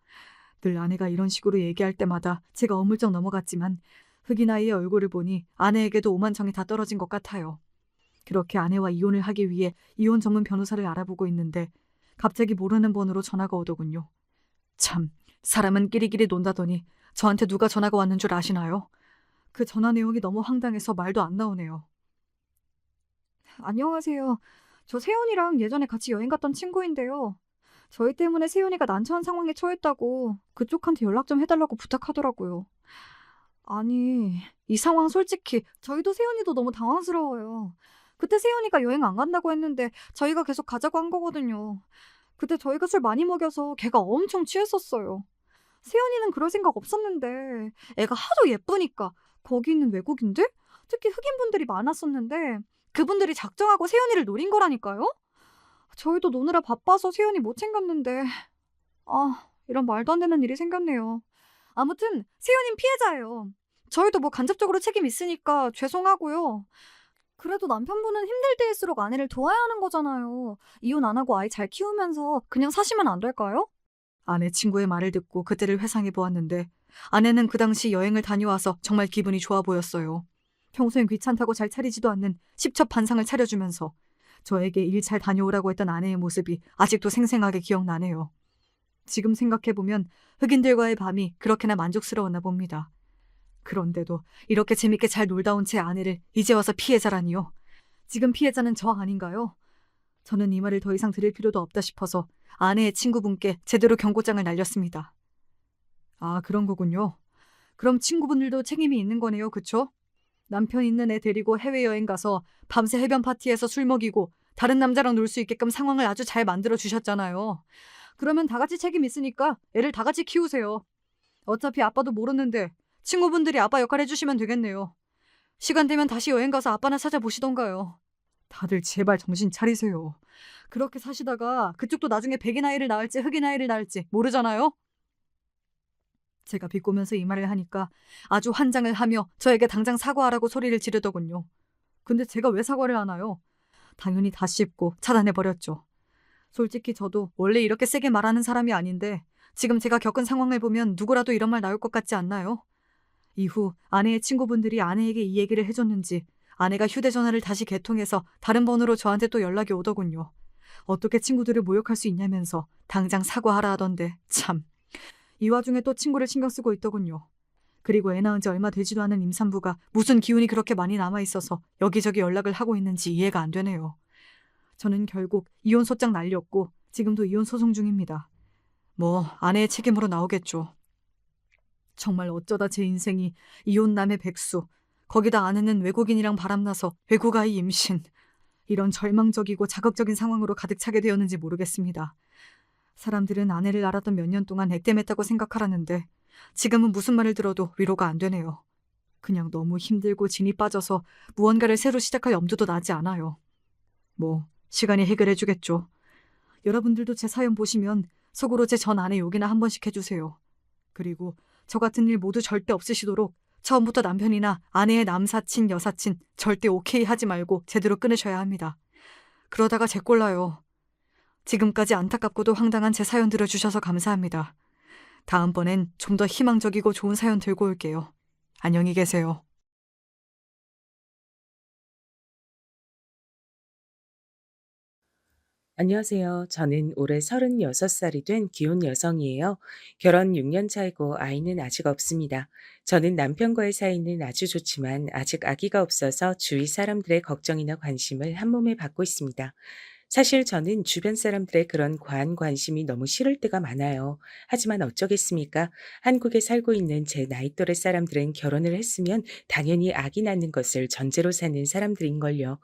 늘 아내가 이런 식으로 얘기할 때마다 제가 어물쩍 넘어갔지만 흑인 아이의 얼굴을 보니 아내에게도 오만정이 다 떨어진 것 같아요. 그렇게 아내와 이혼을 하기 위해 이혼 전문 변호사를 알아보고 있는데 갑자기 모르는 번호로 전화가 오더군요. 참, 사람은 끼리끼리 논다더니 저한테 누가 전화가 왔는 줄 아시나요? 그 전화 내용이 너무 황당해서 말도 안 나오네요. 안녕하세요. 저 세연이랑 예전에 같이 여행 갔던 친구인데요. 저희 때문에 세연이가 난처한 상황에 처했다고 그쪽한테 연락 좀 해달라고 부탁하더라고요. 아니, 이 상황 솔직히 저희도 세연이도 너무 당황스러워요. 그때 세연이가 여행 안 간다고 했는데 저희가 계속 가자고 한 거거든요. 그때 저희가 술 많이 먹여서 걔가 엄청 취했었어요. 세연이는 그럴 생각 없었는데 애가 하도 예쁘니까 거기 있는 외국인들? 특히 흑인분들이 많았었는데 그분들이 작정하고 세연이를 노린 거라니까요? 저희도 노느라 바빠서 세연이 못 챙겼는데 이런 말도 안 되는 일이 생겼네요. 아무튼 세연인 피해자예요. 저희도 뭐 간접적으로 책임 있으니까 죄송하고요. 그래도 남편분은 힘들 때일수록 아내를 도와야 하는 거잖아요. 이혼 안 하고 아이 잘 키우면서 그냥 사시면 안 될까요? 아내 친구의 말을 듣고 그때를 회상해 보았는데 아내는 그 당시 여행을 다녀와서 정말 기분이 좋아 보였어요. 평소엔 귀찮다고 잘 차리지도 않는 십첩 반상을 차려주면서 저에게 일 잘 다녀오라고 했던 아내의 모습이 아직도 생생하게 기억나네요. 지금 생각해보면 흑인들과의 밤이 그렇게나 만족스러웠나 봅니다. 그런데도 이렇게 재밌게 잘 놀다 온 제 아내를 이제 와서 피해자라니요. 지금 피해자는 저 아닌가요? 저는 이 말을 더 이상 들을 필요도 없다 싶어서 아내의 친구분께 제대로 경고장을 날렸습니다. 아, 그런 거군요. 그럼 친구분들도 책임이 있는 거네요, 그쵸? 남편 있는 애 데리고 해외여행 가서 밤새 해변 파티에서 술 먹이고 다른 남자랑 놀 수 있게끔 상황을 아주 잘 만들어 주셨잖아요. 그러면 다 같이 책임 있으니까 애를 다 같이 키우세요. 어차피 아빠도 모르는데 친구분들이 아빠 역할 해주시면 되겠네요. 시간 되면 다시 여행 가서 아빠나 찾아보시던가요. 다들 제발 정신 차리세요. 그렇게 사시다가 그쪽도 나중에 백인 아이를 낳을지 흑인 아이를 낳을지 모르잖아요. 제가 비꼬면서 이 말을 하니까 아주 환장을 하며 저에게 당장 사과하라고 소리를 지르더군요. 근데 제가 왜 사과를 하나요? 당연히 다 씹고 차단해버렸죠. 솔직히 저도 원래 이렇게 세게 말하는 사람이 아닌데 지금 제가 겪은 상황을 보면 누구라도 이런 말 나올 것 같지 않나요? 이후 아내의 친구분들이 아내에게 이 얘기를 해줬는지 아내가 휴대전화를 다시 개통해서 다른 번호로 저한테 또 연락이 오더군요. 어떻게 친구들을 모욕할 수 있냐면서 당장 사과하라 하던데 참. 이 와중에 또 친구를 신경 쓰고 있더군요. 그리고 애 낳은 지 얼마 되지도 않은 임산부가 무슨 기운이 그렇게 많이 남아있어서 여기저기 연락을 하고 있는지 이해가 안 되네요. 저는 결국 이혼 소장 날렸고 지금도 이혼 소송 중입니다. 뭐 아내의 책임으로 나오겠죠. 정말 어쩌다 제 인생이 이혼남의 백수, 거기다 아내는 외국인이랑 바람나서 외국 아이 임신, 이런 절망적이고 자극적인 상황으로 가득 차게 되었는지 모르겠습니다. 사람들은 아내를 알았던 몇 년 동안 액땜했다고 생각하라는데 지금은 무슨 말을 들어도 위로가 안 되네요. 그냥 너무 힘들고 진이 빠져서 무언가를 새로 시작할 염두도 나지 않아요. 뭐 시간이 해결해 주겠죠. 여러분들도 제 사연 보시면 속으로 제 전 아내 욕이나 한 번씩 해주세요. 그리고 저 같은 일 모두 절대 없으시도록 처음부터 남편이나 아내의 남사친, 여사친 절대 오케이 하지 말고 제대로 끊으셔야 합니다. 그러다가 제 꼴나요. 지금까지 안타깝고도 황당한 제 사연 들어주셔서 감사합니다. 다음번엔 좀 더 희망적이고 좋은 사연 들고 올게요. 안녕히 계세요. 안녕하세요. 저는 올해 36살이 된 기혼 여성이에요. 결혼 6년 차이고 아이는 아직 없습니다. 저는 남편과의 사이는 아주 좋지만 아직 아기가 없어서 주위 사람들의 걱정이나 관심을 한 몸에 받고 있습니다. 사실 저는 주변 사람들의 그런 과한 관심이 너무 싫을 때가 많아요. 하지만 어쩌겠습니까? 한국에 살고 있는 제 나이 또래 사람들은 결혼을 했으면 당연히 아기 낳는 것을 전제로 사는 사람들인걸요.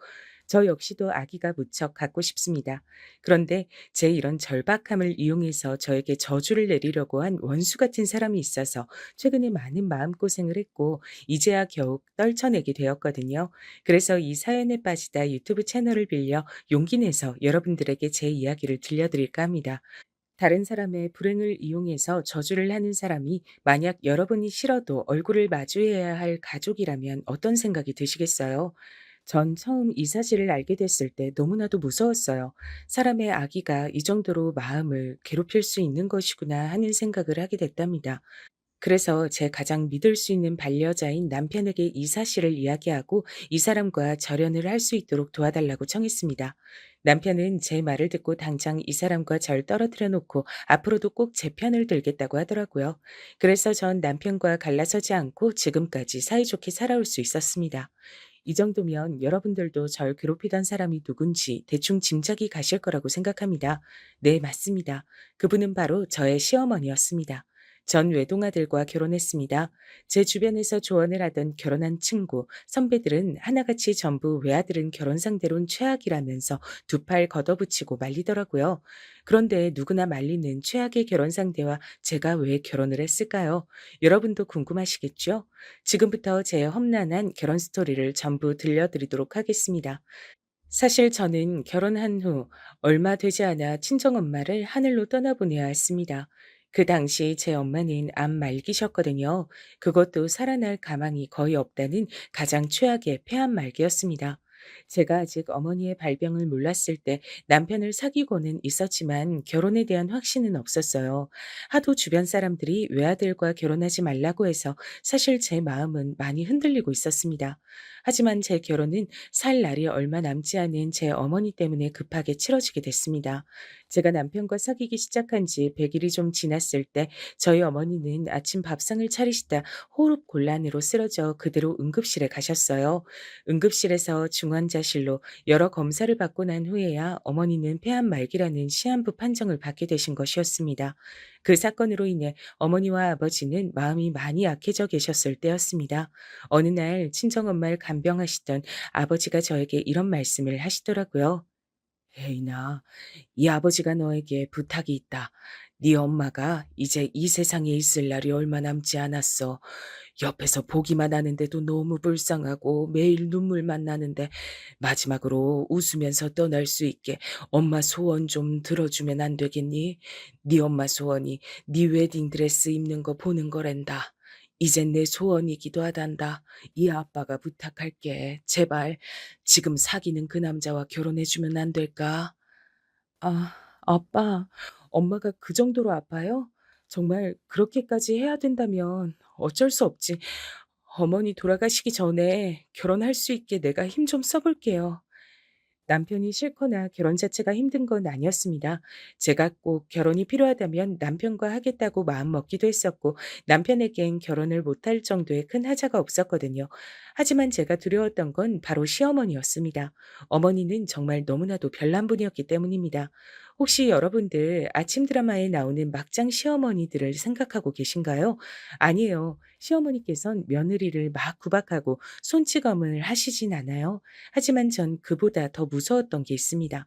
저 역시도 아기가 무척 갖고 싶습니다. 그런데 제 이런 절박함을 이용해서 저에게 저주를 내리려고 한 원수 같은 사람이 있어서 최근에 많은 마음고생을 했고 이제야 겨우 떨쳐내게 되었거든요. 그래서 이 사연에 빠지다 유튜브 채널을 빌려 용기 내서 여러분들에게 제 이야기를 들려드릴까 합니다. 다른 사람의 불행을 이용해서 저주를 하는 사람이 만약 여러분이 싫어도 얼굴을 마주해야 할 가족이라면 어떤 생각이 드시겠어요? 전 처음 이 사실을 알게 됐을 때 너무나도 무서웠어요. 사람의 아기가 이 정도로 마음을 괴롭힐 수 있는 것이구나 하는 생각을 하게 됐답니다. 그래서 제 가장 믿을 수 있는 반려자인 남편에게 이 사실을 이야기하고 이 사람과 절연을 할 수 있도록 도와달라고 청했습니다. 남편은 제 말을 듣고 당장 이 사람과 절 떨어뜨려 놓고 앞으로도 꼭 제 편을 들겠다고 하더라고요. 그래서 전 남편과 갈라서지 않고 지금까지 사이좋게 살아올 수 있었습니다. 이 정도면 여러분들도 절 괴롭히던 사람이 누군지 대충 짐작이 가실 거라고 생각합니다. 네, 맞습니다. 그분은 바로 저의 시어머니였습니다. 전 외동아들과 결혼했습니다. 제 주변에서 조언을 하던 결혼한 친구, 선배들은 하나같이 전부 외아들은 결혼 상대론 최악이라면서 두 팔 걷어붙이고 말리더라고요. 그런데 누구나 말리는 최악의 결혼 상대와 제가 왜 결혼을 했을까요? 여러분도 궁금하시겠죠? 지금부터 제 험난한 결혼 스토리를 전부 들려드리도록 하겠습니다. 사실 저는 결혼한 후 얼마 되지 않아 친정엄마를 하늘로 떠나보내야 했습니다. 그 당시 제 엄마는 암 말기셨거든요. 그것도 살아날 가망이 거의 없다는 가장 최악의 폐암 말기였습니다. 제가 아직 어머니의 발병을 몰랐을 때 남편을 사귀고는 있었지만 결혼에 대한 확신은 없었어요. 하도 주변 사람들이 외아들과 결혼하지 말라고 해서 사실 제 마음은 많이 흔들리고 있었습니다. 하지만 제 결혼은 살 날이 얼마 남지 않은 제 어머니 때문에 급하게 치러지게 됐습니다. 제가 남편과 사귀기 시작한 지 100일이 좀 지났을 때 저희 어머니는 아침 밥상을 차리시다 호흡 곤란으로 쓰러져 그대로 응급실에 가셨어요. 응급실에서 중환자실로 여러 검사를 받고 난 후에야 어머니는 폐암 말기라는 시한부 판정을 받게 되신 것이었습니다. 그 사건으로 인해 어머니와 아버지는 마음이 많이 약해져 계셨을 때였습니다. 어느 날 친정엄마를 간병하시던 아버지가 저에게 이런 말씀을 하시더라고요. 혜인아, 이 아버지가 너에게 부탁이 있다. 네 엄마가 이제 이 세상에 있을 날이 얼마 남지 않았어. 옆에서 보기만 하는데도 너무 불쌍하고 매일 눈물만 나는데 마지막으로 웃으면서 떠날 수 있게 엄마 소원 좀 들어주면 안 되겠니? 네 엄마 소원이 네 웨딩드레스 입는 거 보는 거란다. 이젠 내 소원이기도 하단다. 이 아빠가 부탁할게. 제발 지금 사귀는 그 남자와 결혼해주면 안 될까? 아, 아빠, 엄마가 그 정도로 아파요? 정말 그렇게까지 해야 된다면 어쩔 수 없지. 어머니 돌아가시기 전에 결혼할 수 있게 내가 힘 좀 써볼게요. 남편이 싫거나 결혼 자체가 힘든 건 아니었습니다. 제가 꼭 결혼이 필요하다면 남편과 하겠다고 마음먹기도 했었고 남편에겐 결혼을 못할 정도의 큰 하자가 없었거든요. 하지만 제가 두려웠던 건 바로 시어머니였습니다. 어머니는 정말 너무나도 별난 분이었기 때문입니다. 혹시 여러분들 아침 드라마에 나오는 막장 시어머니들을 생각하고 계신가요? 아니에요. 시어머니께선 며느리를 막 구박하고 손찌검을 하시진 않아요. 하지만 전 그보다 더 무서웠던 게 있습니다.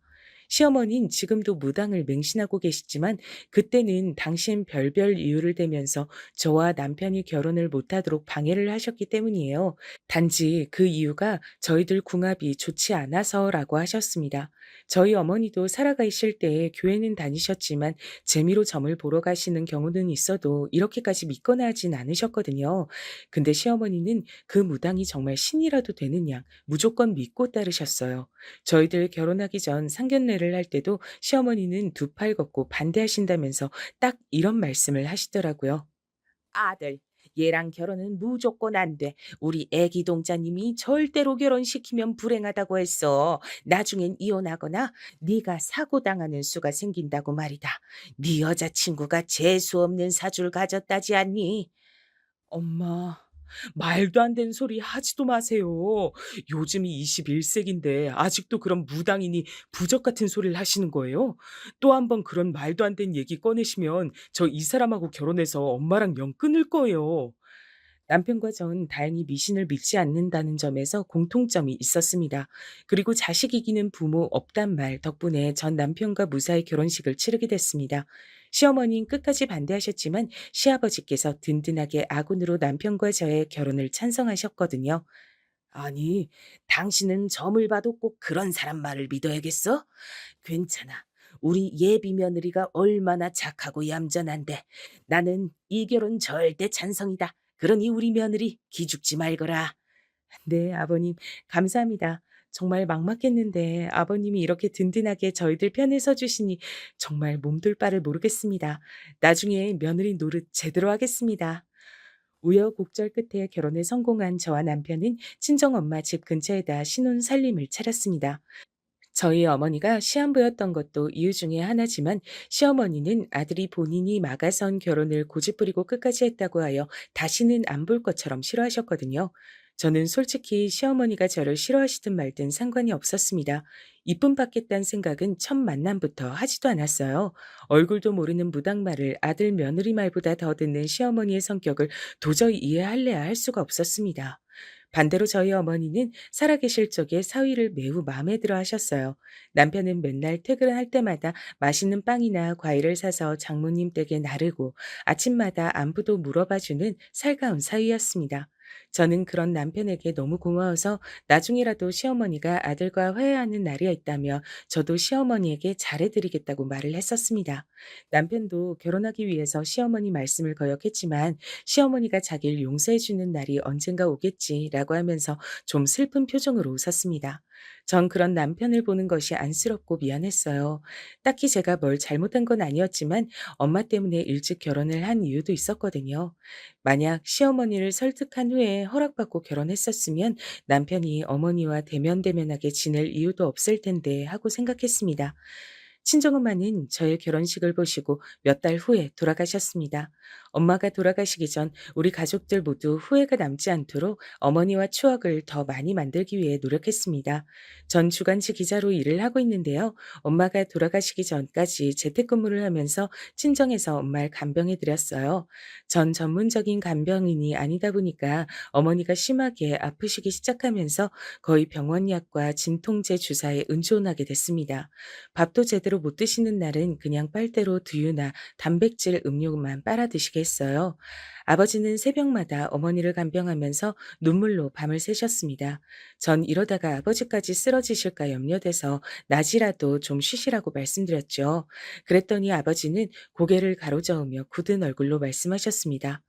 시어머니는 지금도 무당을 맹신하고 계시지만 그때는 당신 별별 이유를 대면서 저와 남편이 결혼을 못하도록 방해를 하셨기 때문이에요. 단지 그 이유가 저희들 궁합이 좋지 않아서라고 하셨습니다. 저희 어머니도 살아가실 때에 교회는 다니셨지만 재미로 점을 보러 가시는 경우는 있어도 이렇게까지 믿거나 하진 않으셨거든요. 근데 시어머니는 그 무당이 정말 신이라도 되는 양 무조건 믿고 따르셨어요. 저희들 결혼하기 전 상견례를 얘기를 할 때도 시어머니는 두 팔 걷고 반대하신다면서 딱 이런 말씀을 하시더라고요. 아들, 얘랑 결혼은 무조건 안 돼. 우리 애기 동자님이 절대로 결혼시키면 불행하다고 했어. 나중엔 이혼하거나 네가 사고 당하는 수가 생긴다고 말이다. 네 여자친구가 재수 없는 사주를 가졌다지 않니? 엄마, 말도 안 되는 소리 하지도 마세요. 요즘이 21세기인데 아직도 그런 무당이니 부적 같은 소리를 하시는 거예요? 또 한 번 그런 말도 안 되는 얘기 꺼내시면 저 이 사람하고 결혼해서 엄마랑 영 끊을 거예요. 남편과 전 다행히 미신을 믿지 않는다는 점에서 공통점이 있었습니다. 그리고 자식 이기는 부모 없단 말 덕분에 전 남편과 무사히 결혼식을 치르게 됐습니다. 시어머니는 끝까지 반대하셨지만 시아버지께서 든든하게 아군으로 남편과 저의 결혼을 찬성하셨거든요. 아니, 당신은 점을 봐도 꼭 그런 사람 말을 믿어야겠어? 괜찮아. 우리 예비 며느리가 얼마나 착하고 얌전한데 나는 이 결혼 절대 찬성이다. 그러니 우리 며느리 기죽지 말거라. 네, 아버님, 감사합니다. 정말 막막했는데 아버님이 이렇게 든든하게 저희들 편에 서주시니 정말 몸둘 바를 모르겠습니다. 나중에 며느리 노릇 제대로 하겠습니다. 우여곡절 끝에 결혼에 성공한 저와 남편은 친정엄마 집 근처에다 신혼 살림을 차렸습니다. 저희 어머니가 시한부였던 것도 이유 중에 하나지만 시어머니는 아들이 본인이 막아선 결혼을 고집부리고 끝까지 했다고 하여 다시는 안 볼 것처럼 싫어하셨거든요. 저는 솔직히 시어머니가 저를 싫어하시든 말든 상관이 없었습니다. 이쁨 받겠다는 생각은 첫 만남부터 하지도 않았어요. 얼굴도 모르는 무당말을 아들 며느리 말보다 더 듣는 시어머니의 성격을 도저히 이해할래야 할 수가 없었습니다. 반대로 저희 어머니는 살아계실 적에 사위를 매우 마음에 들어 하셨어요. 남편은 맨날 퇴근할 때마다 맛있는 빵이나 과일을 사서 장모님 댁에 나르고 아침마다 안부도 물어봐주는 살가운 사위였습니다. 저는 그런 남편에게 너무 고마워서 나중이라도 시어머니가 아들과 화해하는 날이 있다며 저도 시어머니에게 잘해드리겠다고 말을 했었습니다. 남편도 결혼하기 위해서 시어머니 말씀을 거역했지만 시어머니가 자기를 용서해주는 날이 언젠가 오겠지라고 하면서 좀 슬픈 표정으로 웃었습니다. 전 그런 남편을 보는 것이 안쓰럽고 미안했어요. 딱히 제가 뭘 잘못한 건 아니었지만 엄마 때문에 일찍 결혼을 한 이유도 있었거든요. 만약 시어머니를 설득한 후에 허락받고 결혼했었으면 남편이 어머니와 대면대면하게 지낼 이유도 없을 텐데 하고 생각했습니다. 친정엄마는 저의 결혼식을 보시고 몇 달 후에 돌아가셨습니다. 엄마가 돌아가시기 전 우리 가족들 모두 후회가 남지 않도록 어머니와 추억을 더 많이 만들기 위해 노력했습니다. 전 주간지 기자로 일을 하고 있는데요. 엄마가 돌아가시기 전까지 재택근무를 하면서 친정에서 엄마를 간병해 드렸어요. 전 전문적인 간병인이 아니다 보니까 어머니가 심하게 아프시기 시작하면서 거의 병원 약과 진통제 주사에 의존하게 됐습니다. 밥도 제대로 못 드시는 날은 그냥 빨대로 두유나 단백질 음료만 빨아 드시게 했어요. 아버지는 새벽마다 어머니를 간병하면서 눈물로 밤을 새셨습니다. 전 이러다가 아버지까지 쓰러지실까 염려돼서 낮이라도 좀 쉬시라고 말씀드렸죠. 그랬더니 아버지는 고개를 가로저으며 굳은 얼굴로 말씀하셨습니다.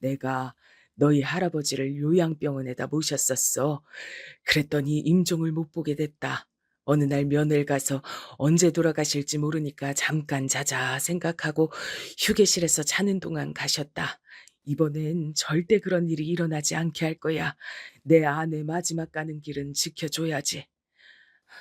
내가 너희 할아버지를 요양병원에다 모셨었어. 그랬더니 임종을 못 보게 됐다. 어느 날 면회 가서 언제 돌아가실지 모르니까 잠깐 자자 생각하고 휴게실에서 자는 동안 가셨다. 이번엔 절대 그런 일이 일어나지 않게 할 거야. 내 아내 마지막 가는 길은 지켜줘야지.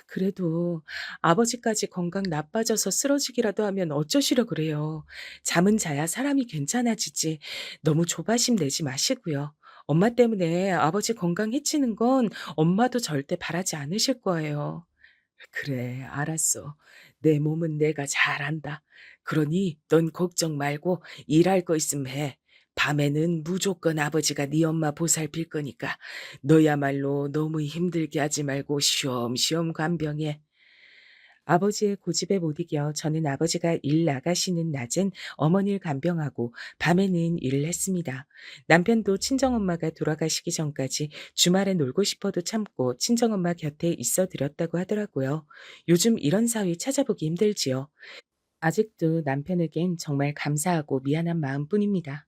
그래도 아버지까지 건강 나빠져서 쓰러지기라도 하면 어쩌시려 그래요. 잠은 자야 사람이 괜찮아지지. 너무 조바심 내지 마시고요. 엄마 때문에 아버지 건강 해치는 건 엄마도 절대 바라지 않으실 거예요. 그래, 알았어. 내 몸은 내가 잘 안다. 그러니 넌 걱정 말고 일할 거 있으면 해. 밤에는 무조건 아버지가 네 엄마 보살필 거니까 너야말로 너무 힘들게 하지 말고 쉬엄쉬엄 간병해. 아버지의 고집에 못 이겨 저는 아버지가 일 나가시는 낮엔 어머니를 간병하고 밤에는 일을 했습니다. 남편도 친정엄마가 돌아가시기 전까지 주말에 놀고 싶어도 참고 친정엄마 곁에 있어 드렸다고 하더라고요. 요즘 이런 사위 찾아보기 힘들지요. 아직도 남편에겐 정말 감사하고 미안한 마음뿐입니다.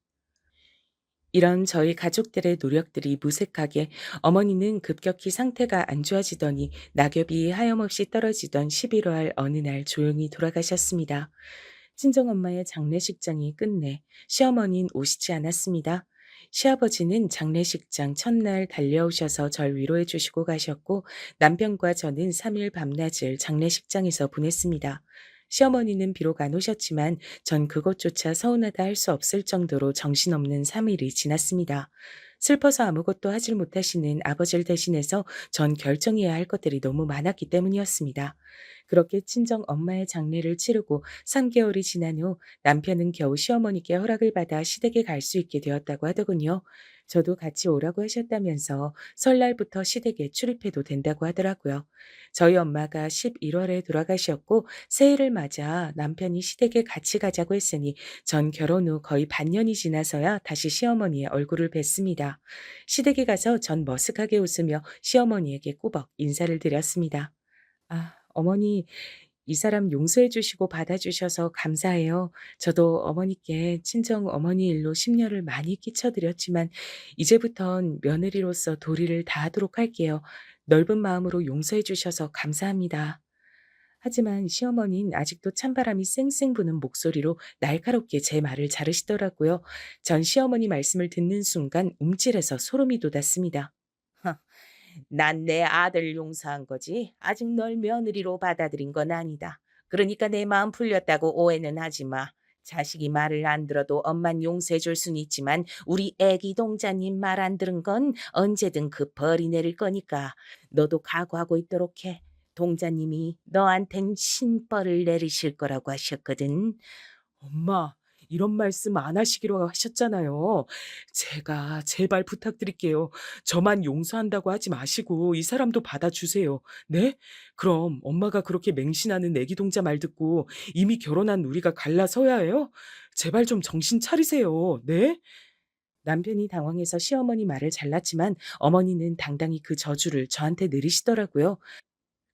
이런 저희 가족들의 노력들이 무색하게 어머니는 급격히 상태가 안 좋아지더니 낙엽이 하염없이 떨어지던 11월 어느 날 조용히 돌아가셨습니다. 친정엄마의 장례식장이 끝내 시어머니는 오시지 않았습니다. 시아버지는 장례식장 첫날 달려오셔서 절 위로해 주시고 가셨고 남편과 저는 3일 밤낮을 장례식장에서 보냈습니다. 시어머니는 비록 안 오셨지만 전 그것조차 서운하다 할 수 없을 정도로 정신없는 3일이 지났습니다. 슬퍼서 아무것도 하질 못하시는 아버지를 대신해서 전 결정해야 할 것들이 너무 많았기 때문이었습니다. 그렇게 친정 엄마의 장례를 치르고 3개월이 지난 후 남편은 겨우 시어머니께 허락을 받아 시댁에 갈 수 있게 되었다고 하더군요. 저도 같이 오라고 하셨다면서 설날부터 시댁에 출입해도 된다고 하더라고요. 저희 엄마가 11월에 돌아가셨고 새해를 맞아 남편이 시댁에 같이 가자고 했으니 전 결혼 후 거의 반년이 지나서야 다시 시어머니의 얼굴을 뵀습니다. 시댁에 가서 전 머쓱하게 웃으며 시어머니에게 꾸벅 인사를 드렸습니다. 아, 어머니, 이 사람 용서해 주시고 받아주셔서 감사해요. 저도 어머니께 친정 어머니 일로 심려를 많이 끼쳐드렸지만 이제부턴 며느리로서 도리를 다하도록 할게요. 넓은 마음으로 용서해 주셔서 감사합니다. 하지만 시어머니는 아직도 찬바람이 쌩쌩 부는 목소리로 날카롭게 제 말을 자르시더라고요. 전 시어머니 말씀을 듣는 순간 움찔해서 소름이 돋았습니다. 난 내 아들 용서한 거지. 아직 널 며느리로 받아들인 건 아니다. 그러니까 내 마음 풀렸다고 오해는 하지 마. 자식이 말을 안 들어도 엄만 용서해 줄 순 있지만 우리 애기 동자님 말 안 들은 건 언제든 그 벌이 내릴 거니까 너도 각오하고 있도록 해. 동자님이 너한텐 신벌을 내리실 거라고 하셨거든. 엄마, 이런 말씀 안 하시기로 하셨잖아요. 제가 제발 부탁드릴게요. 저만 용서한다고 하지 마시고 이 사람도 받아주세요. 네? 그럼 엄마가 그렇게 맹신하는 애기 동자 말 듣고 이미 결혼한 우리가 갈라서야 해요? 제발 좀 정신 차리세요. 네? 남편이 당황해서 시어머니 말을 잘랐지만 어머니는 당당히 그 저주를 저한테 내리시더라고요.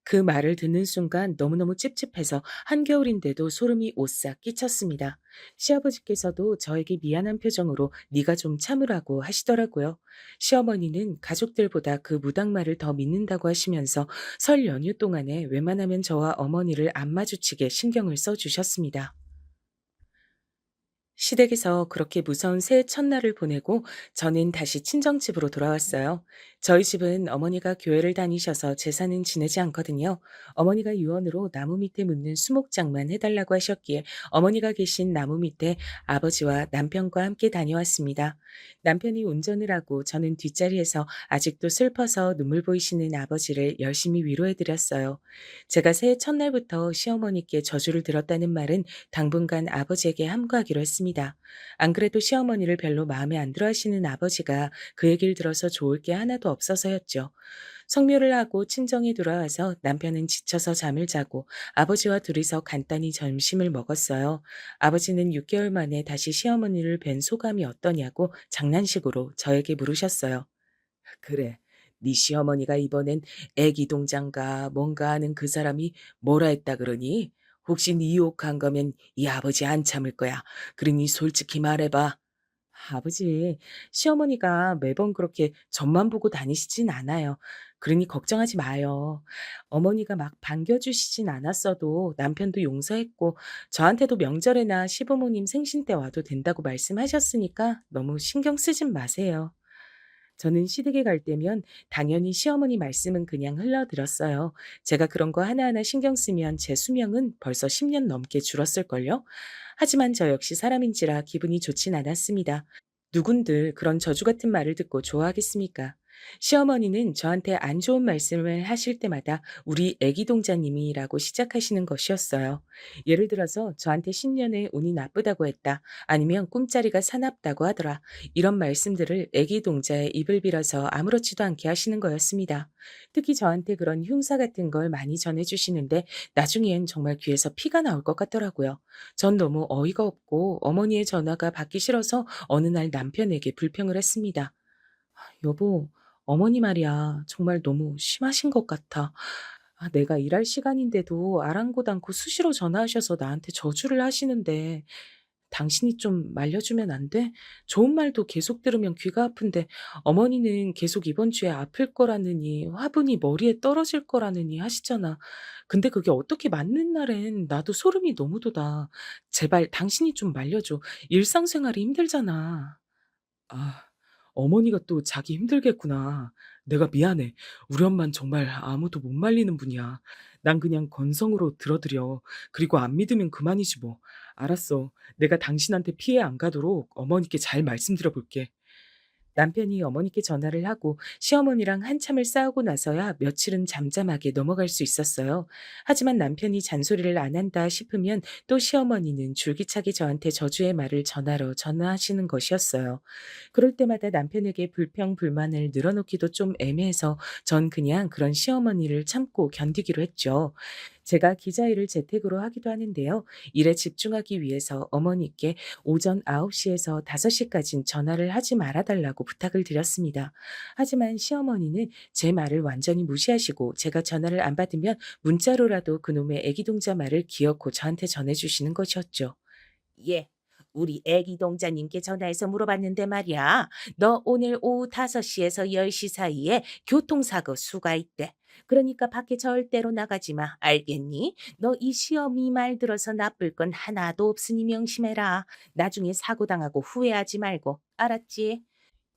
그 말을 듣는 순간 너무너무 찝찝해서 한겨울인데도 소름이 오싹 끼쳤습니다. 시아버지께서도 저에게 미안한 표정으로 네가 좀 참으라고 하시더라고요. 시어머니는 가족들보다 그 무당말을 더 믿는다고 하시면서 설 연휴 동안에 웬만하면 저와 어머니를 안 마주치게 신경을 써주셨습니다. 시댁에서 그렇게 무서운 새해 첫날을 보내고 저는 다시 친정집으로 돌아왔어요. 저희 집은 어머니가 교회를 다니셔서 제사는 지내지 않거든요. 어머니가 유언으로 나무 밑에 묻는 수목장만 해달라고 하셨기에 어머니가 계신 나무 밑에 아버지와 남편과 함께 다녀왔습니다. 남편이 운전을 하고 저는 뒷자리에서 아직도 슬퍼서 눈물 보이시는 아버지를 열심히 위로해드렸어요. 제가 새해 첫날부터 시어머니께 저주를 들었다는 말은 당분간 아버지에게 함구하기로 했습니다. 안 그래도 시어머니를 별로 마음에 안 들어 하시는 아버지가 그 얘기를 들어서 좋을 게 하나도 없어서였죠. 성묘를 하고 친정에 돌아와서 남편은 지쳐서 잠을 자고 아버지와 둘이서 간단히 점심을 먹었어요. 아버지는 6개월 만에 다시 시어머니를 뵌 소감이 어떠냐고 장난식으로 저에게 물으셨어요. 그래. 네 시어머니가 이번엔 애기 동장가 뭔가 하는 그 사람이 뭐라 했다 그러니? 혹시 네 욕한 거면 이 아버지 안 참을 거야. 그러니 솔직히 말해봐. 아버지, 시어머니가 매번 그렇게 전만 보고 다니시진 않아요. 그러니 걱정하지 마요. 어머니가 막 반겨주시진 않았어도 남편도 용서했고 저한테도 명절에나 시부모님 생신 때 와도 된다고 말씀하셨으니까 너무 신경 쓰진 마세요. 저는 시댁에 갈 때면 당연히 시어머니 말씀은 그냥 흘려들었어요. 제가 그런 거 하나하나 신경 쓰면 제 수명은 벌써 10년 넘게 줄었을걸요? 하지만 저 역시 사람인지라 기분이 좋진 않았습니다. 누군들 그런 저주 같은 말을 듣고 좋아하겠습니까? 시어머니는 저한테 안 좋은 말씀을 하실 때마다 우리 애기 동자님이라고 시작하시는 것이었어요. 예를 들어서 저한테 신년에 운이 나쁘다고 했다. 아니면 꿈자리가 사납다고 하더라. 이런 말씀들을 애기 동자의 입을 빌어서 아무렇지도 않게 하시는 거였습니다. 특히 저한테 그런 흉사 같은 걸 많이 전해주시는데 나중엔 정말 귀에서 피가 나올 것 같더라고요. 전 너무 어이가 없고 어머니의 전화가 받기 싫어서 어느 날 남편에게 불평을 했습니다. 여보, 어머니 말이야. 정말 너무 심하신 것 같아. 내가 일할 시간인데도 아랑곳 않고 수시로 전화하셔서 나한테 저주를 하시는데 당신이 좀 말려주면 안 돼? 좋은 말도 계속 들으면 귀가 아픈데 어머니는 계속 이번 주에 아플 거라느니 화분이 머리에 떨어질 거라느니 하시잖아. 근데 그게 어떻게 맞는 날엔 나도 소름이 너무 돋아. 제발 당신이 좀 말려줘. 일상생활이 힘들잖아. 아, 어머니가 또 자기 힘들겠구나. 내가 미안해. 우리 엄만 정말 아무도 못 말리는 분이야. 난 그냥 건성으로 들어드려. 그리고 안 믿으면 그만이지 뭐. 알았어. 내가 당신한테 피해 안 가도록 어머니께 잘 말씀드려 볼게. 남편이 어머니께 전화를 하고 시어머니랑 한참을 싸우고 나서야 며칠은 잠잠하게 넘어갈 수 있었어요. 하지만 남편이 잔소리를 안 한다 싶으면 또 시어머니는 줄기차게 저한테 저주의 말을 전화로 전하시는 것이었어요. 그럴 때마다 남편에게 불평, 불만을 늘어놓기도 좀 애매해서 전 그냥 그런 시어머니를 참고 견디기로 했죠. 제가 기자일을 재택으로 하기도 하는데요. 일에 집중하기 위해서 어머니께 오전 9시에서 5시까진 전화를 하지 말아달라고 부탁을 드렸습니다. 하지만 시어머니는 제 말을 완전히 무시하시고 제가 전화를 안 받으면 문자로라도 그놈의 애기 동자 말을 기어코 저한테 전해주시는 것이었죠. 예. 우리 애기 동자님께 전화해서 물어봤는데 말이야. 너 오늘 오후 5시에서 10시 사이에 교통사고 수가 있대. 그러니까 밖에 절대로 나가지 마. 알겠니? 너 이 시어미 말 들어서 나쁠 건 하나도 없으니 명심해라. 나중에 사고 당하고 후회하지 말고. 알았지?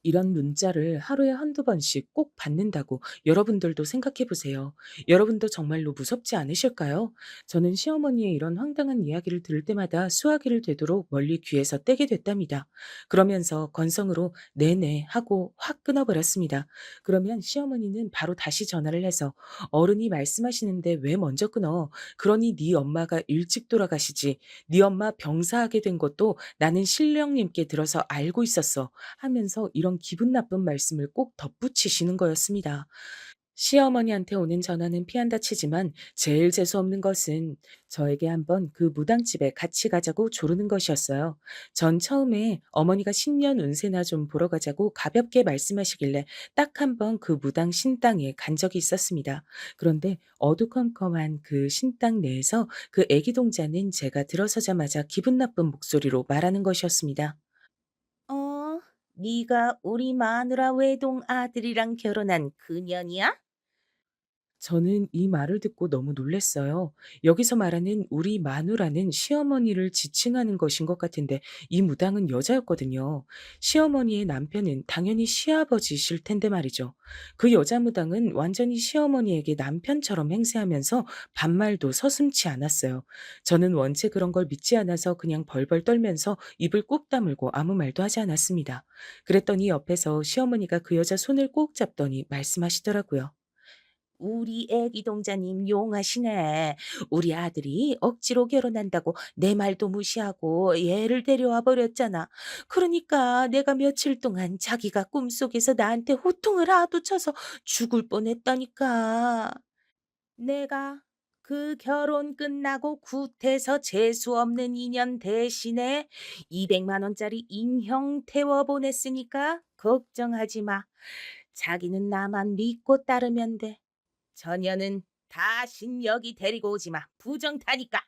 이런 문자를 하루에 한두 번씩 꼭 받는다고 여러분들도 생각해 보세요. 여러분도 정말로 무섭지 않으실까요? 저는 시어머니의 이런 황당한 이야기를 들을 때마다 수화기를 되도록 멀리 귀에서 떼게 됐답니다. 그러면서 건성으로 네네 하고 확 끊어버렸습니다. 그러면 시어머니는 바로 다시 전화를 해서 어른이 말씀하시는데 왜 먼저 끊어? 그러니 네 엄마가 일찍 돌아가시지. 네 엄마 병사하게 된 것도 나는 신령님께 들어서 알고 있었어. 하면서 이런 기분 나쁜 말씀을 꼭 덧붙이시는 거였습니다. 시어머니한테 오는 전화는 피한다 치지만 제일 재수없는 것은 저에게 한번 그 무당집에 같이 가자고 조르는 것이었어요. 전 처음에 어머니가 신년 운세나 좀 보러 가자고 가볍게 말씀하시길래 딱 한 번 그 무당 신당에 간 적이 있었습니다. 그런데 어두컴컴한 그 신당 내에서 그 애기 동자는 제가 들어서자마자 기분 나쁜 목소리로 말하는 것이었습니다. 네가 우리 마누라 외동 아들이랑 결혼한 그년이야? 저는 이 말을 듣고 너무 놀랐어요. 여기서 말하는 우리 마누라는 시어머니를 지칭하는 것인 것 같은데 이 무당은 여자였거든요. 시어머니의 남편은 당연히 시아버지실 텐데 말이죠. 그 여자 무당은 완전히 시어머니에게 남편처럼 행세하면서 반말도 서슴지 않았어요. 저는 원체 그런 걸 믿지 않아서 그냥 벌벌 떨면서 입을 꾹 다물고 아무 말도 하지 않았습니다. 그랬더니 옆에서 시어머니가 그 여자 손을 꼭 잡더니 말씀하시더라고요. 우리 애기 동자님 용하시네. 우리 아들이 억지로 결혼한다고 내 말도 무시하고 얘를 데려와 버렸잖아. 그러니까 내가 며칠 동안 자기가 꿈속에서 나한테 호통을 하도 쳐서 죽을 뻔했다니까. 내가 그 결혼 끝나고 굿해서 재수 없는 인연 대신에 200만 원짜리 인형 태워 보냈으니까 걱정하지 마. 자기는 나만 믿고 따르면 돼. 저녀는 다신 여기 데리고 오지 마. 부정타니까.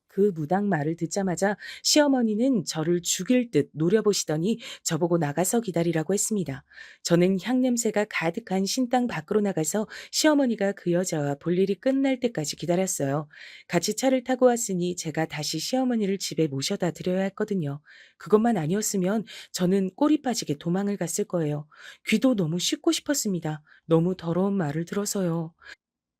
그 무당 말을 듣자마자 시어머니는 저를 죽일 듯 노려보시더니 저보고 나가서 기다리라고 했습니다. 저는 향냄새가 가득한 신당 밖으로 나가서 시어머니가 그 여자와 볼 일이 끝날 때까지 기다렸어요. 같이 차를 타고 왔으니 제가 다시 시어머니를 집에 모셔다 드려야 했거든요. 그것만 아니었으면 저는 꼬리 빠지게 도망을 갔을 거예요. 귀도 너무 씻고 싶었습니다. 너무 더러운 말을 들어서요.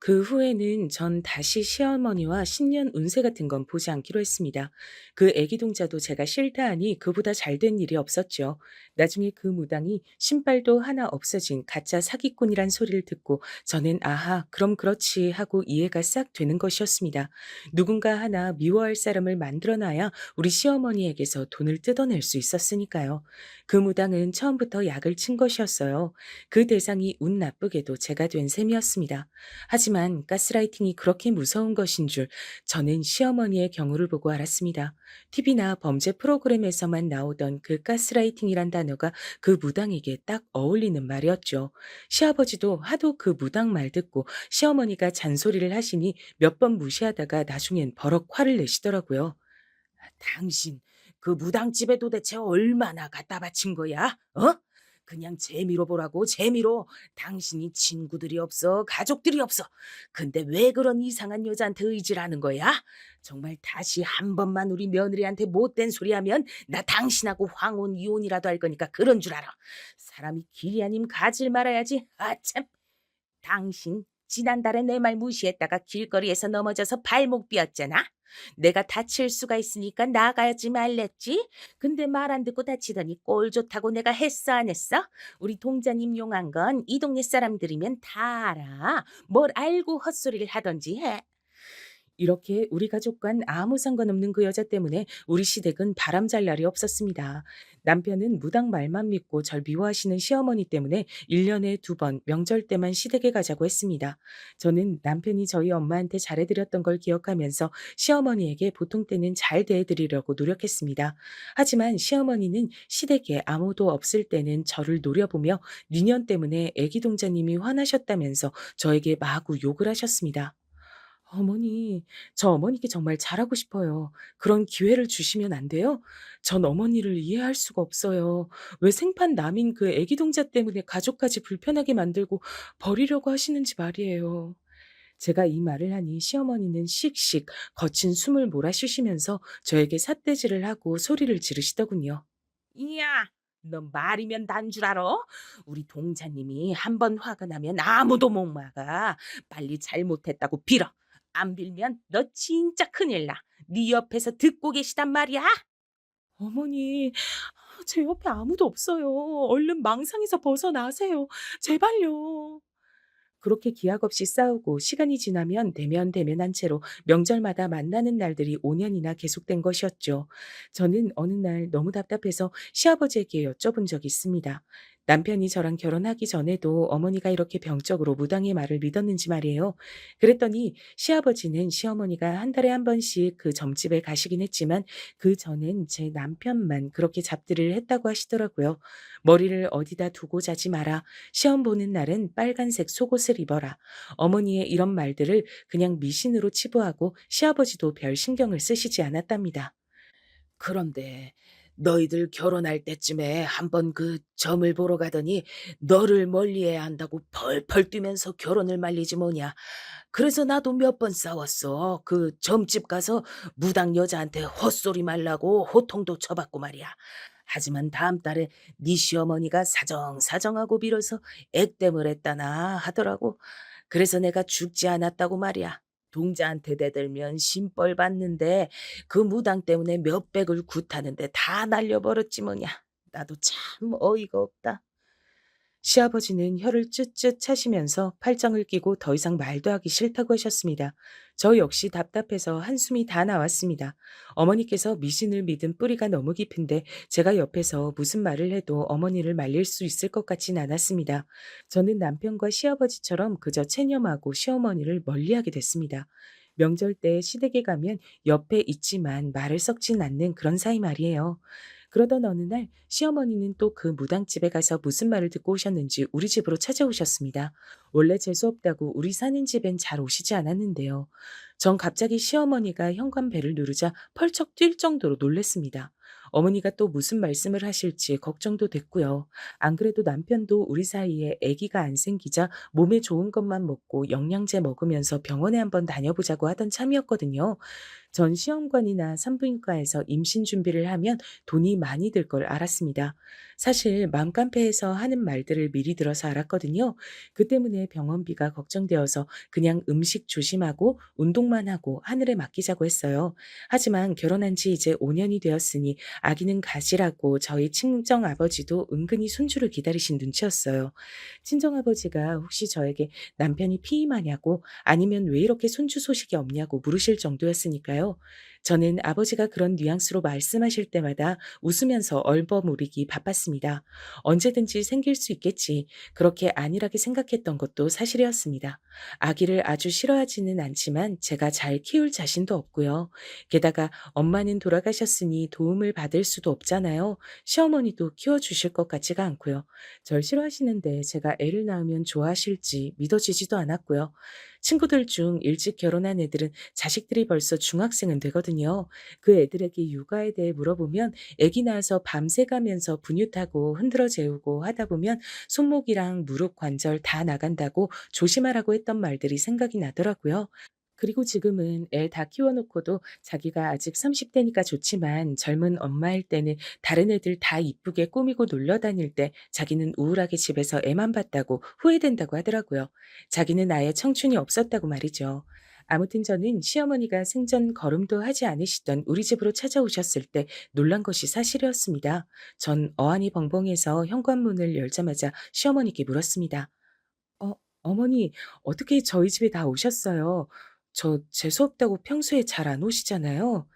그 후에는 전 다시 시어머니와 신년 운세 같은 건 보지 않기로 했습니다. 그 애기 동자도 제가 싫다 하니 그보다 잘 된 일이 없었죠. 나중에 그 무당이 신발도 하나 없어진 가짜 사기꾼이란 소리를 듣고 저는 아하, 그럼 그렇지 하고 이해가 싹 되는 것이었습니다. 누군가 하나 미워할 사람을 만들어놔야 우리 시어머니에게서 돈을 뜯어낼 수 있었으니까요. 그 무당은 처음부터 약을 친 것이었어요. 그 대상이 운 나쁘게도 제가 된 셈이었습니다. 하지만 가스라이팅이 그렇게 무서운 것인 줄 저는 시어머니의 경우를 보고 알았습니다. TV나 범죄 프로그램에서만 나오던 그 가스라이팅이란 단어가 그 무당에게 딱 어울리는 말이었죠. 시아버지도 하도 그 무당 말 듣고 시어머니가 잔소리를 하시니 몇 번 무시하다가 나중엔 버럭 화를 내시더라고요. 당신 그 무당집에 도대체 얼마나 갖다 바친 거야? 어? 그냥 재미로 보라고, 재미로. 당신이 친구들이 없어, 가족들이 없어. 근데 왜 그런 이상한 여자한테 의지를 하는 거야? 정말 다시 한 번만 우리 며느리한테 못된 소리 하면 나 당신하고 황혼 이혼이라도 할 거니까 그런 줄 알아. 사람이 길이 아님 가질 말아야지. 아 참. 당신 지난달에 내 말 무시했다가 길거리에서 넘어져서 발목 삐었잖아. 내가 다칠 수가 있으니까 나가지 말랬지. 근데 말 안 듣고 다치더니 꼴 좋다고 내가 했어 안 했어? 우리 동자님 용한 건 이 동네 사람들이면 다 알아. 뭘 알고 헛소리를 하던지 해. 이렇게 우리 가족과는 아무 상관없는 그 여자 때문에 우리 시댁은 바람잘 날이 없었습니다. 남편은 무당 말만 믿고 절 미워하시는 시어머니 때문에 1년에 2번 명절 때만 시댁에 가자고 했습니다. 저는 남편이 저희 엄마한테 잘해드렸던 걸 기억하면서 시어머니에게 보통 때는 잘 대해드리려고 노력했습니다. 하지만 시어머니는 시댁에 아무도 없을 때는 저를 노려보며 니년 때문에 애기 동자님이 화나셨다면서 저에게 마구 욕을 하셨습니다. 어머니, 저 어머니께 정말 잘하고 싶어요. 그런 기회를 주시면 안 돼요? 전 어머니를 이해할 수가 없어요. 왜 생판 남인 그 애기 동자 때문에 가족까지 불편하게 만들고 버리려고 하시는지 말이에요. 제가 이 말을 하니 시어머니는 씩씩 거친 숨을 몰아쉬시면서 저에게 삿대질을 하고 소리를 지르시더군요. 이야, 너 말이면 난 줄 알아? 우리 동자님이 한 번 화가 나면 아무도 못 막아. 빨리 잘못했다고 빌어. 안 빌면 너 진짜 큰일 나. 네 옆에서 듣고 계시단 말이야. 어머니, 제 옆에 아무도 없어요. 얼른 망상에서 벗어나세요. 제발요. 그렇게 기약 없이 싸우고 시간이 지나면 대면대면한 채로 명절마다 만나는 날들이 5년이나 계속된 것이었죠. 저는 어느 날 너무 답답해서 시아버지에게 여쭤본 적이 있습니다. 남편이 저랑 결혼하기 전에도 어머니가 이렇게 병적으로 무당의 말을 믿었는지 말이에요. 그랬더니 시아버지는 시어머니가 한 달에 한 번씩 그 점집에 가시긴 했지만 그 전엔 제 남편만 그렇게 잡들이를 했다고 하시더라고요. 머리를 어디다 두고 자지 마라. 시험 보는 날은 빨간색 속옷을 입어라. 어머니의 이런 말들을 그냥 미신으로 치부하고 시아버지도 별 신경을 쓰시지 않았답니다. 그런데 너희들 결혼할 때쯤에 한번 그 점을 보러 가더니 너를 멀리해야 한다고 펄펄 뛰면서 결혼을 말리지 뭐냐. 그래서 나도 몇 번 싸웠어. 그 점집 가서 무당 여자한테 헛소리 말라고 호통도 쳐받고 말이야. 하지만 다음 달에 네 시어머니가 사정사정하고 빌어서 액땜을 했다나 하더라고. 그래서 내가 죽지 않았다고 말이야. 동자한테 대들면 심벌 받는데 그 무당 때문에 몇백을 굿하는데 다 날려버렸지 뭐냐. 나도 참 어이가 없다. 시아버지는 혀를 쯧쯧 차시면서 팔짱을 끼고 더 이상 말도 하기 싫다고 하셨습니다. 저 역시 답답해서 한숨이 다 나왔습니다. 어머니께서 미신을 믿은 뿌리가 너무 깊은데 제가 옆에서 무슨 말을 해도 어머니를 말릴 수 있을 것 같진 않았습니다. 저는 남편과 시아버지처럼 그저 체념하고 시어머니를 멀리하게 됐습니다. 명절 때 시댁에 가면 옆에 있지만 말을 섞진 않는 그런 사이 말이에요. 그러던 어느 날 시어머니는 또 그 무당집에 가서 무슨 말을 듣고 오셨는지 우리 집으로 찾아오셨습니다. 원래 재수 없다고 우리 사는 집엔 잘 오시지 않았는데요. 전 갑자기 시어머니가 현관벨을 누르자 펄쩍 뛸 정도로 놀랬습니다. 어머니가 또 무슨 말씀을 하실지 걱정도 됐고요. 안 그래도 남편도 우리 사이에 아기가 안 생기자 몸에 좋은 것만 먹고 영양제 먹으면서 병원에 한번 다녀보자고 하던 참이었거든요. 전 시험관이나 산부인과에서 임신 준비를 하면 돈이 많이 들 걸 알았습니다. 사실 맘카페에서 하는 말들을 미리 들어서 알았거든요. 그 때문에 병원비가 걱정되어서 그냥 음식 조심하고 운동만 하고 하늘에 맡기자고 했어요. 하지만 결혼한 지 이제 5년이 되었으니 아기는 가지라고 저희 친정아버지도 은근히 손주를 기다리신 눈치였어요. 친정아버지가 혹시 저에게 남편이 피임하냐고 아니면 왜 이렇게 손주 소식이 없냐고 물으실 정도였으니까요. 저는 아버지가 그런 뉘앙스로 말씀하실 때마다 웃으면서 얼버무리기 바빴습니다. 언제든지 생길 수 있겠지. 그렇게 안일하게 생각했던 것도 사실이었습니다. 아기를 아주 싫어하지는 않지만 제가 잘 키울 자신도 없고요. 게다가 엄마는 돌아가셨으니 도움을 받을 수도 없잖아요. 시어머니도 키워주실 것 같지가 않고요. 절 싫어하시는데 제가 애를 낳으면 좋아하실지 믿어지지도 않았고요. 친구들 중 일찍 결혼한 애들은 자식들이 벌써 중학생은 되거든요. 있거든요. 그 애들에게 육아에 대해 물어보면 애기 낳아서 밤새 가면서 분유 타고 흔들어 재우고 하다 보면 손목이랑 무릎 관절 다 나간다고 조심하라고 했던 말들이 생각이 나더라고요. 그리고 지금은 애 다 키워놓고도 자기가 아직 30대니까 좋지만 젊은 엄마일 때는 다른 애들 다 이쁘게 꾸미고 놀러 다닐 때 자기는 우울하게 집에서 애만 봤다고 후회된다고 하더라고요. 자기는 아예 청춘이 없었다고 말이죠. 아무튼 저는 시어머니가 생전 걸음도 하지 않으시던 우리 집으로 찾아오셨을 때 놀란 것이 사실이었습니다. 전 어안이 벙벙해서 현관문을 열자마자 시어머니께 물었습니다. 어, 어머니, 어떻게 저희 집에 다 오셨어요? 저 재수없다고 평소에 잘 안 오시잖아요.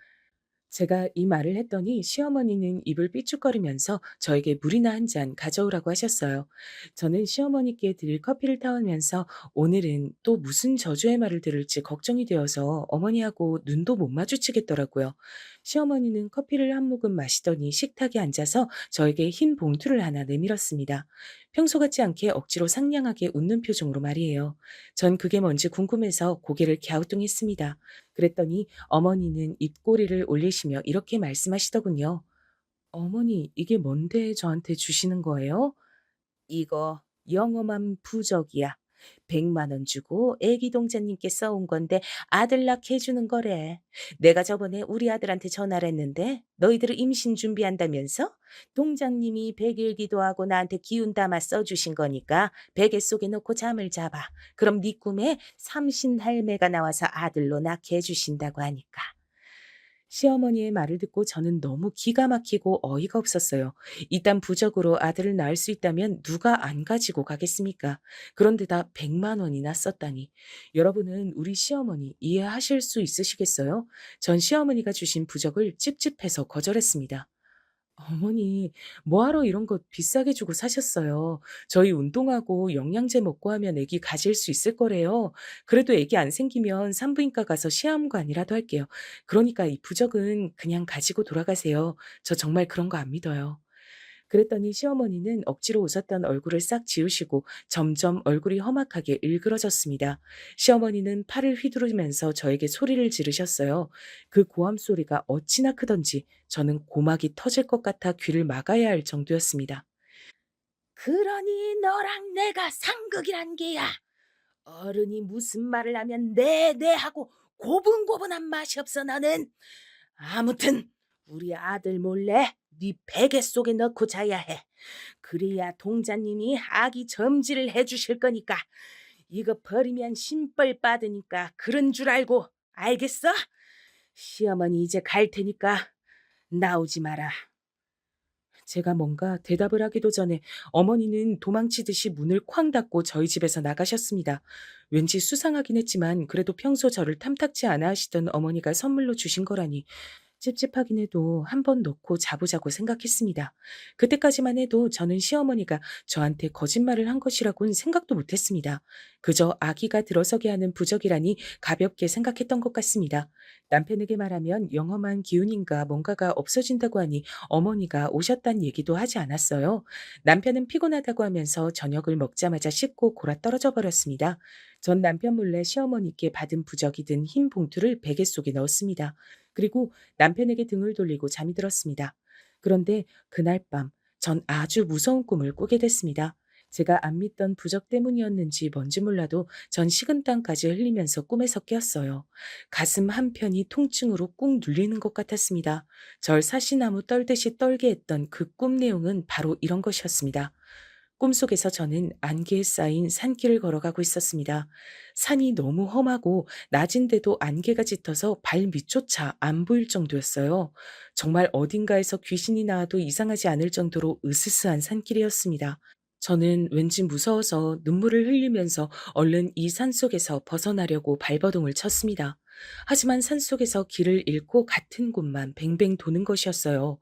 제가 이 말을 했더니 시어머니는 입을 삐죽거리면서 저에게 물이나 한 잔 가져오라고 하셨어요. 저는 시어머니께 드릴 커피를 타오면서 오늘은 또 무슨 저주의 말을 들을지 걱정이 되어서 어머니하고 눈도 못 마주치겠더라고요. 시어머니는 커피를 한 모금 마시더니 식탁에 앉아서 저에게 흰 봉투를 하나 내밀었습니다. 평소 같지 않게 억지로 상냥하게 웃는 표정으로 말이에요. 전 그게 뭔지 궁금해서 고개를 갸우뚱했습니다. 그랬더니 어머니는 입꼬리를 올리시며 이렇게 말씀하시더군요. 어머니, 이게 뭔데 저한테 주시는 거예요? 이거 영험한 부적이야. 100만 원 주고 애기 동자님께 써온 건데 아들 낳게 해주는 거래. 내가 저번에 우리 아들한테 전화를 했는데 너희들 임신 준비한다면서? 동장님이 백일 기도하고 나한테 기운 담아 써주신 거니까 베개 속에 넣고 잠을 잡아. 그럼 네 꿈에 삼신 할매가 나와서 아들로 낳게 해주신다고 하니까. 시어머니의 말을 듣고 저는 너무 기가 막히고 어이가 없었어요. 이딴 부적으로 아들을 낳을 수 있다면 누가 안 가지고 가겠습니까? 그런데다 100만 원이나 썼다니. 여러분은 우리 시어머니 이해하실 수 있으시겠어요? 전 시어머니가 주신 부적을 찝찝해서 거절했습니다. 어머니, 뭐하러 이런 거 비싸게 주고 사셨어요? 저희 운동하고 영양제 먹고 하면 애기 가질 수 있을 거래요. 그래도 애기 안 생기면 산부인과 가서 시험관이라도 할게요. 그러니까 이 부적은 그냥 가지고 돌아가세요. 저 정말 그런 거 안 믿어요. 그랬더니 시어머니는 억지로 웃었던 얼굴을 싹 지우시고 점점 얼굴이 험악하게 일그러졌습니다. 시어머니는 팔을 휘두르면서 저에게 소리를 지르셨어요. 그 고함 소리가 어찌나 크던지 저는 고막이 터질 것 같아 귀를 막아야 할 정도였습니다. 그러니 너랑 내가 상극이란 게야. 어른이 무슨 말을 하면 네 하고 고분고분한 맛이 없어 너는. 아무튼 우리 아들 몰래 네 베개 속에 넣고 자야 해. 그래야 동자님이 아기 점지를 해주실 거니까. 이거 버리면 신벌 받으니까 그런 줄 알고 알겠어? 시어머니 이제 갈 테니까 나오지 마라. 제가 뭔가 대답을 하기도 전에 어머니는 도망치듯이 문을 쾅 닫고 저희 집에서 나가셨습니다. 왠지 수상하긴 했지만 그래도 평소 저를 탐탁치 않아 하시던 어머니가 선물로 주신 거라니 찝찝하긴 해도 한 번 놓고 자보자고 생각했습니다. 그때까지만 해도 저는 시어머니가 저한테 거짓말을 한 것이라고는 생각도 못했습니다. 그저 아기가 들어서게 하는 부적이라니 가볍게 생각했던 것 같습니다. 남편에게 말하면 영험한 기운인가 뭔가가 없어진다고 하니 어머니가 오셨단 얘기도 하지 않았어요. 남편은 피곤하다고 하면서 저녁을 먹자마자 씻고 골아 떨어져 버렸습니다. 전 남편 몰래 시어머니께 받은 부적이 든 흰 봉투를 베개 속에 넣었습니다. 그리고 남편에게 등을 돌리고 잠이 들었습니다. 그런데 그날 밤, 전 아주 무서운 꿈을 꾸게 됐습니다. 제가 안 믿던 부적 때문이었는지 뭔지 몰라도 전 식은땀까지 흘리면서 꿈에서 깨었어요. 가슴 한편이 통증으로 꾹 눌리는 것 같았습니다. 절 사시나무 떨듯이 떨게 했던 그 꿈 내용은 바로 이런 것이었습니다. 꿈속에서 저는 안개에 쌓인 산길을 걸어가고 있었습니다. 산이 너무 험하고 낮인데도 안개가 짙어서 발 밑조차 안 보일 정도였어요. 정말 어딘가에서 귀신이 나와도 이상하지 않을 정도로 으스스한 산길이었습니다. 저는 왠지 무서워서 눈물을 흘리면서 얼른 이 산속에서 벗어나려고 발버둥을 쳤습니다. 하지만 산속에서 길을 잃고 같은 곳만 뱅뱅 도는 것이었어요.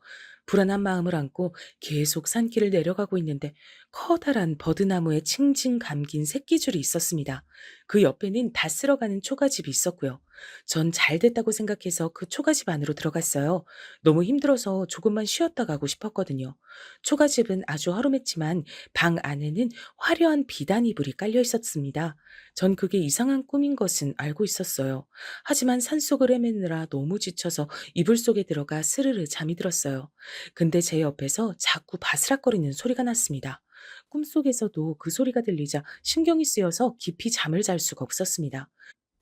불안한 마음을 안고 계속 산길을 내려가고 있는데 커다란 버드나무에 칭칭 감긴 새끼줄이 있었습니다. 그 옆에는 다 쓸어가는 초가집이 있었고요. 전 잘 됐다고 생각해서 그 초가집 안으로 들어갔어요. 너무 힘들어서 조금만 쉬었다 가고 싶었거든요. 초가집은 아주 허름했지만 방 안에는 화려한 비단 이불이 깔려 있었습니다. 전 그게 이상한 꿈인 것은 알고 있었어요. 하지만 산속을 헤매느라 너무 지쳐서 이불 속에 들어가 스르르 잠이 들었어요. 근데 제 옆에서 자꾸 바스락거리는 소리가 났습니다. 꿈속에서도 그 소리가 들리자 신경이 쓰여서 깊이 잠을 잘 수가 없었습니다.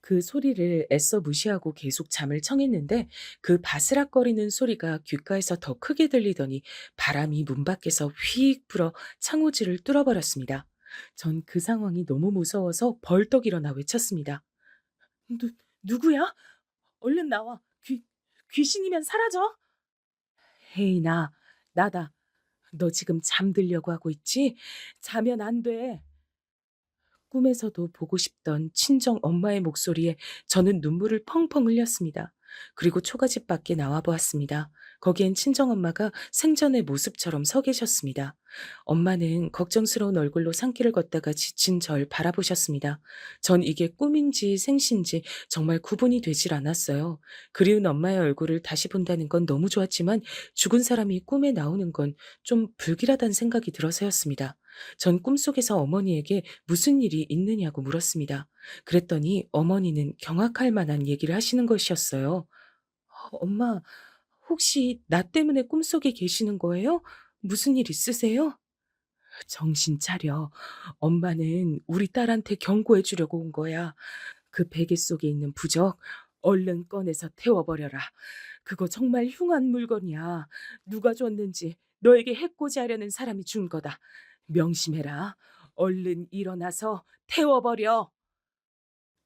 그 소리를 애써 무시하고 계속 잠을 청했는데 그 바스락거리는 소리가 귓가에서 더 크게 들리더니 바람이 문 밖에서 휙 불어 창호지를 뚫어버렸습니다. 전 그 상황이 너무 무서워서 벌떡 일어나 외쳤습니다. 누구야? 얼른 나와. 귀신이면 사라져. 혜인아, 나다. 너 지금 잠들려고 하고 있지? 자면 안 돼. 꿈에서도 보고 싶던 친정 엄마의 목소리에 저는 눈물을 펑펑 흘렸습니다. 그리고 초가집 밖에 나와 보았습니다. 거기엔 친정 엄마가 생전의 모습처럼 서 계셨습니다. 엄마는 걱정스러운 얼굴로 산길을 걷다가 지친 절 바라보셨습니다. 전 이게 꿈인지 생신지 정말 구분이 되질 않았어요. 그리운 엄마의 얼굴을 다시 본다는 건 너무 좋았지만 죽은 사람이 꿈에 나오는 건 좀 불길하다는 생각이 들어서였습니다. 전 꿈속에서 어머니에게 무슨 일이 있느냐고 물었습니다. 그랬더니 어머니는 경악할 만한 얘기를 하시는 것이었어요. 엄마, 혹시 나 때문에 꿈속에 계시는 거예요? 무슨 일 있으세요? 정신 차려. 엄마는 우리 딸한테 경고해 주려고 온 거야. 그 베개 속에 있는 부적, 얼른 꺼내서 태워버려라. 그거 정말 흉한 물건이야. 누가 줬는지 너에게 해코지 하려는 사람이 준 거다. 명심해라. 얼른 일어나서 태워버려.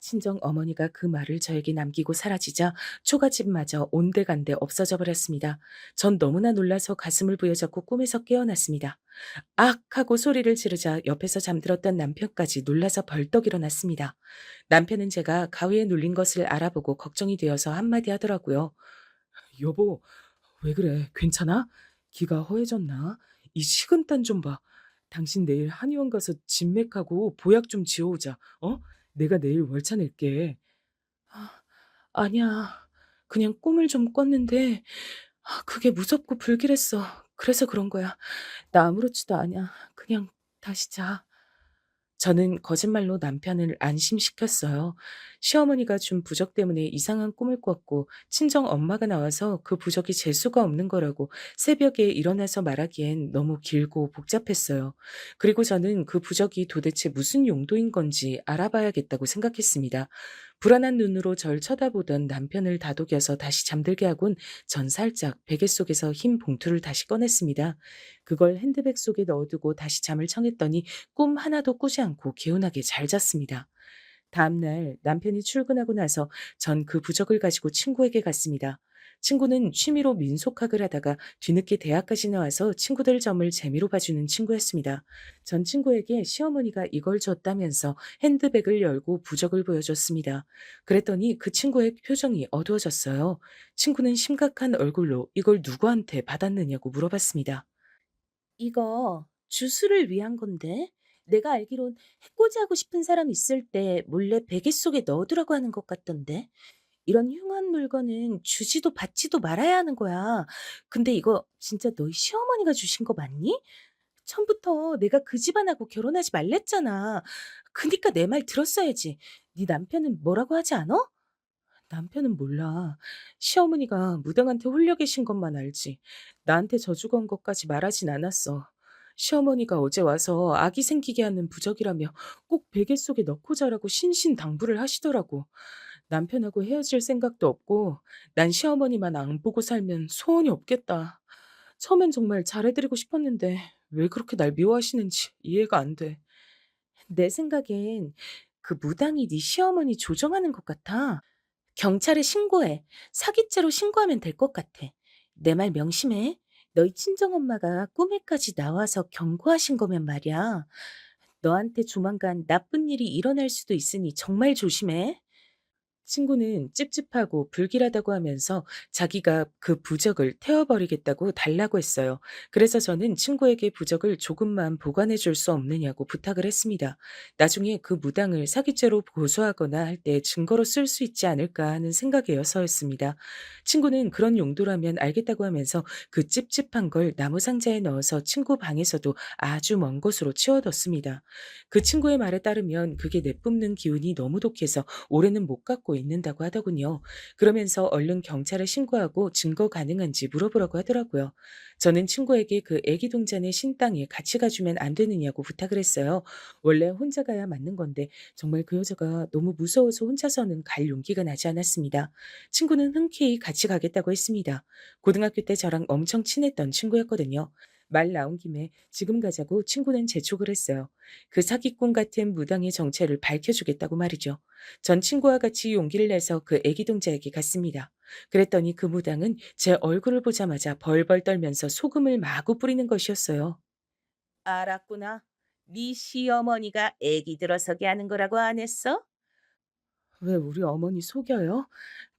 친정 어머니가 그 말을 저에게 남기고 사라지자 초가집마저 온데간데 없어져 버렸습니다. 전 너무나 놀라서 가슴을 부여잡고 꿈에서 깨어났습니다. 악! 하고 소리를 지르자 옆에서 잠들었던 남편까지 놀라서 벌떡 일어났습니다. 남편은 제가 가위에 눌린 것을 알아보고 걱정이 되어서 한마디 하더라고요. 여보, 왜 그래? 괜찮아? 귀가 허해졌나? 이 식은땀 좀 봐. 당신 내일 한의원 가서 진맥하고 보약 좀 지어오자. 어? 내가 내일 월차 낼게. 아, 아니야. 그냥 꿈을 좀 꿨는데 그게 무섭고 불길했어. 그래서 그런 거야. 나 아무렇지도 않아. 그냥 다시 자. 저는 거짓말로 남편을 안심시켰어요. 시어머니가 준 부적 때문에 이상한 꿈을 꿨고 친정 엄마가 나와서 그 부적이 재수가 없는 거라고 새벽에 일어나서 말하기엔 너무 길고 복잡했어요. 그리고 저는 그 부적이 도대체 무슨 용도인 건지 알아봐야겠다고 생각했습니다. 불안한 눈으로 절 쳐다보던 남편을 다독여서 다시 잠들게 하곤 전 살짝 베개 속에서 흰 봉투를 다시 꺼냈습니다. 그걸 핸드백 속에 넣어두고 다시 잠을 청했더니 꿈 하나도 꾸지 않고 개운하게 잘 잤습니다. 다음날 남편이 출근하고 나서 전 그 부적을 가지고 친구에게 갔습니다. 친구는 취미로 민속학을 하다가 뒤늦게 대학까지 나와서 친구들 점을 재미로 봐주는 친구였습니다. 전 친구에게 시어머니가 이걸 줬다면서 핸드백을 열고 부적을 보여줬습니다. 그랬더니 그 친구의 표정이 어두워졌어요. 친구는 심각한 얼굴로 이걸 누구한테 받았느냐고 물어봤습니다. 이거 주술을 위한 건데 내가 알기론 해코지하고 싶은 사람 있을 때 몰래 베개 속에 넣어두라고 하는 것 같던데 이런 흉한 물건은 주지도 받지도 말아야 하는 거야. 근데 이거 진짜 너희 시어머니가 주신 거 맞니? 처음부터 내가 그 집안하고 결혼하지 말랬잖아. 그니까 내 말 들었어야지. 네 남편은 뭐라고 하지 않아? 남편은 몰라. 시어머니가 무당한테 홀려 계신 것만 알지. 나한테 저주 건 것까지 말하진 않았어. 시어머니가 어제 와서 아기 생기게 하는 부적이라며 꼭 베개 속에 넣고 자라고 신신당부를 하시더라고. 남편하고 헤어질 생각도 없고 난 시어머니만 안 보고 살면 소원이 없겠다. 처음엔 정말 잘해드리고 싶었는데 왜 그렇게 날 미워하시는지 이해가 안 돼. 내 생각엔 그 무당이 네 시어머니 조종하는 것 같아. 경찰에 신고해. 사기죄로 신고하면 될 것 같아. 내 말 명심해. 너희 친정엄마가 꿈에까지 나와서 경고하신 거면 말이야. 너한테 조만간 나쁜 일이 일어날 수도 있으니 정말 조심해. 친구는 찝찝하고 불길하다고 하면서 자기가 그 부적을 태워버리겠다고 달라고 했어요. 그래서 저는 친구에게 부적을 조금만 보관해 줄 수 없느냐고 부탁을 했습니다. 나중에 그 무당을 사기죄로 고소하거나 할 때 증거로 쓸 수 있지 않을까 하는 생각이어서였습니다. 친구는 그런 용도라면 알겠다고 하면서 그 찝찝한 걸 나무 상자에 넣어서 친구 방에서도 아주 먼 곳으로 치워뒀습니다. 그 친구의 말에 따르면 그게 내뿜는 기운이 너무 독해서 올해는 못 갖고 있는다고 하더군요. 그러면서 얼른 경찰에 신고하고 증거 가능한지 물어보라고 하더라고요. 저는 친구에게 그 애기 동전의 신당에 같이 가주면 안 되느냐고 부탁을 했어요. 원래 혼자 가야 맞는 건데 정말 그 여자가 너무 무서워서 혼자서는 갈 용기가 나지 않았습니다. 친구는 흔쾌히 같이 가겠다고 했습니다. 고등학교 때 저랑 엄청 친했던 친구였거든요. 말 나온 김에 지금 가자고 친구는 재촉을 했어요. 그 사기꾼 같은 무당의 정체를 밝혀주겠다고 말이죠. 전 친구와 같이 용기를 내서 그 애기 동자에게 갔습니다. 그랬더니 그 무당은 제 얼굴을 보자마자 벌벌 떨면서 소금을 마구 뿌리는 것이었어요. 알았구나. 네 시어머니가 애기 들어서게 하는 거라고 안 했어? 왜 우리 어머니 속여요?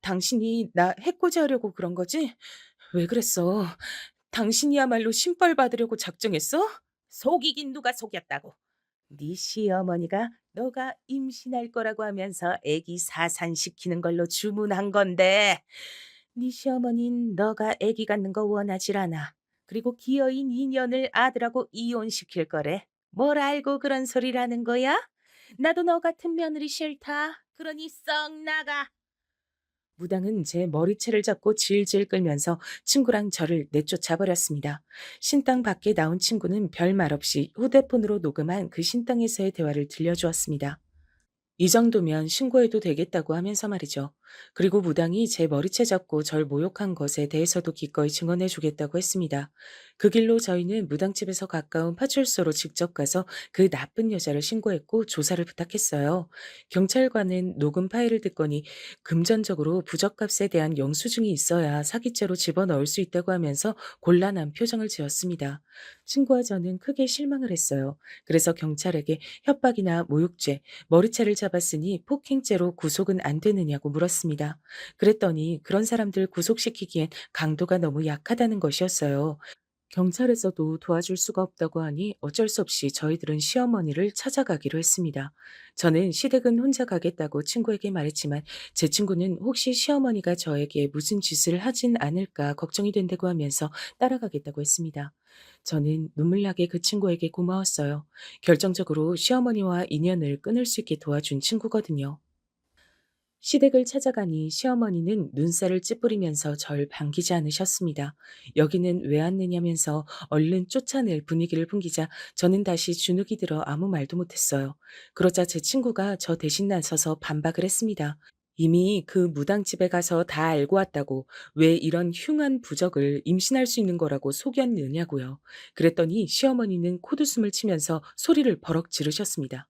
당신이 나 해코지하려고 그런 거지? 왜 그랬어? 당신이야말로 신벌 받으려고 작정했어? 속이긴 누가 속였다고. 네 시어머니가 너가 임신할 거라고 하면서 애기 사산시키는 걸로 주문한 건데 네 시어머니는 너가 애기 갖는 거 원하질 않아. 그리고 기어인 인연을 아들하고 이혼시킬 거래. 뭘 알고 그런 소리라는 거야? 나도 너 같은 며느리 싫다. 그러니 썩 나가. 무당은 제 머리채를 잡고 질질 끌면서 친구랑 저를 내쫓아 버렸습니다. 신당 밖에 나온 친구는 별말 없이 휴대폰으로 녹음한 그 신당에서의 대화를 들려주었습니다. 이 정도면 신고해도 되겠다고 하면서 말이죠. 그리고 무당이 제 머리채 잡고 절 모욕한 것에 대해서도 기꺼이 증언해 주겠다고 했습니다. 그 길로 저희는 무당집에서 가까운 파출소로 직접 가서 그 나쁜 여자를 신고했고 조사를 부탁했어요. 경찰관은 녹음 파일을 듣거니 금전적으로 부적값에 대한 영수증이 있어야 사기죄로 집어넣을 수 있다고 하면서 곤란한 표정을 지었습니다. 친구와 저는 크게 실망을 했어요. 그래서 경찰에게 협박이나 모욕죄, 머리채를 잡았으니 폭행죄로 구속은 안 되느냐고 물었습니다. 그랬더니 그런 사람들 구속시키기엔 강도가 너무 약하다는 것이었어요. 경찰에서도 도와줄 수가 없다고 하니 어쩔 수 없이 저희들은 시어머니를 찾아가기로 했습니다. 저는 시댁은 혼자 가겠다고 친구에게 말했지만 제 친구는 혹시 시어머니가 저에게 무슨 짓을 하진 않을까 걱정이 된다고 하면서 따라가겠다고 했습니다. 저는 눈물나게 그 친구에게 고마웠어요. 결정적으로 시어머니와 인연을 끊을 수 있게 도와준 친구거든요. 시댁을 찾아가니 시어머니는 눈살을 찌푸리면서 절 반기지 않으셨습니다. 여기는 왜 왔느냐면서 얼른 쫓아낼 분위기를 풍기자 저는 다시 주눅이 들어 아무 말도 못했어요. 그러자 제 친구가 저 대신 나서서 반박을 했습니다. 이미 그 무당집에 가서 다 알고 왔다고 왜 이런 흉한 부적을 임신할 수 있는 거라고 속였느냐고요. 그랬더니 시어머니는 코웃음을 치면서 소리를 버럭 지르셨습니다.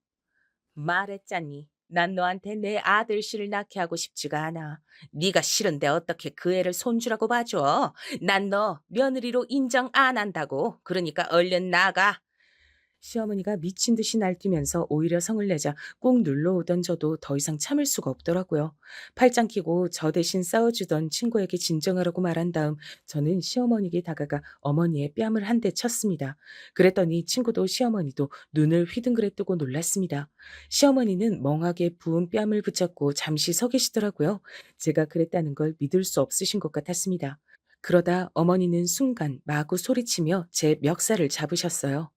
말했잖니. 난 너한테 내 아들씨를 낳게 하고 싶지가 않아. 네가 싫은데 어떻게 그 애를 손주라고 봐줘? 난 너 며느리로 인정 안 한다고. 그러니까 얼른 나가. 시어머니가 미친 듯이 날뛰면서 오히려 성을 내자 꾹 눌러오던 저도 더 이상 참을 수가 없더라고요. 팔짱 끼고 저 대신 싸워주던 친구에게 진정하라고 말한 다음 저는 시어머니에게 다가가 어머니의 뺨을 한 대 쳤습니다. 그랬더니 친구도 시어머니도 눈을 휘둥그레 뜨고 놀랐습니다. 시어머니는 멍하게 부은 뺨을 붙잡고 잠시 서 계시더라고요. 제가 그랬다는 걸 믿을 수 없으신 것 같았습니다. 그러다 어머니는 순간 마구 소리치며 제 멱살을 잡으셨어요.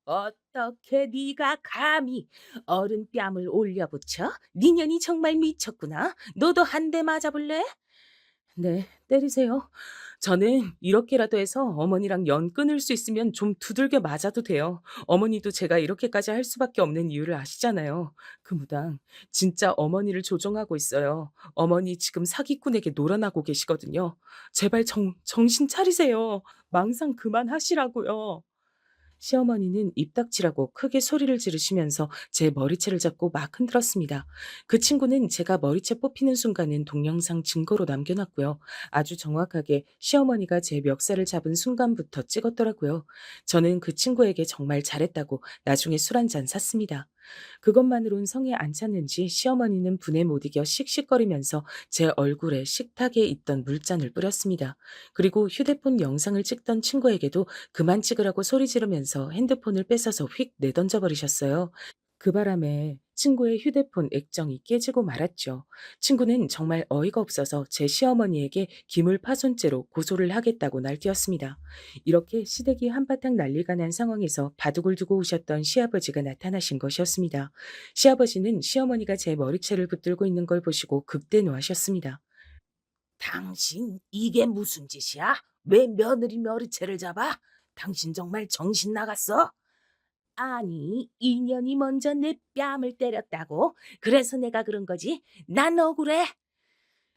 어떻게 네가 감히 어른 뺨을 올려붙여? 네 년이 정말 미쳤구나. 너도 한 대 맞아볼래? 네, 때리세요. 저는 이렇게라도 해서 어머니랑 연 끊을 수 있으면 좀 두들겨 맞아도 돼요. 어머니도 제가 이렇게까지 할 수밖에 없는 이유를 아시잖아요. 그 무당, 진짜 어머니를 조종하고 있어요. 어머니 지금 사기꾼에게 놀아나고 계시거든요. 제발 정신 차리세요. 망상 그만하시라고요. 시어머니는 입 닥치라고 크게 소리를 지르시면서 제 머리채를 잡고 막 흔들었습니다. 그 친구는 제가 머리채 뽑히는 순간은 동영상 증거로 남겨놨고요. 아주 정확하게 시어머니가 제 멱살을 잡은 순간부터 찍었더라고요. 저는 그 친구에게 정말 잘했다고 나중에 술 한 잔 샀습니다. 그것만으론 성에 안 찼는지 시어머니는 분에 못 이겨 씩씩거리면서 제 얼굴에 식탁에 있던 물잔을 뿌렸습니다. 그리고 휴대폰 영상을 찍던 친구에게도 그만 찍으라고 소리 지르면서 핸드폰을 뺏어서 휙 내던져 버리셨어요. 그 바람에 친구의 휴대폰 액정이 깨지고 말았죠. 친구는 정말 어이가 없어서 제 시어머니에게 기물파손죄로 고소를 하겠다고 날뛰었습니다. 이렇게 시댁이 한바탕 난리가 난 상황에서 바둑을 두고 오셨던 시아버지가 나타나신 것이었습니다. 시아버지는 시어머니가 제 머리채를 붙들고 있는 걸 보시고 급대노하셨습니다. 당신 이게 무슨 짓이야? 왜 며느리 머리채를 잡아? 당신 정말 정신 나갔어? 아니, 인연이 먼저 내 뺨을 때렸다고? 그래서 내가 그런 거지? 난 억울해.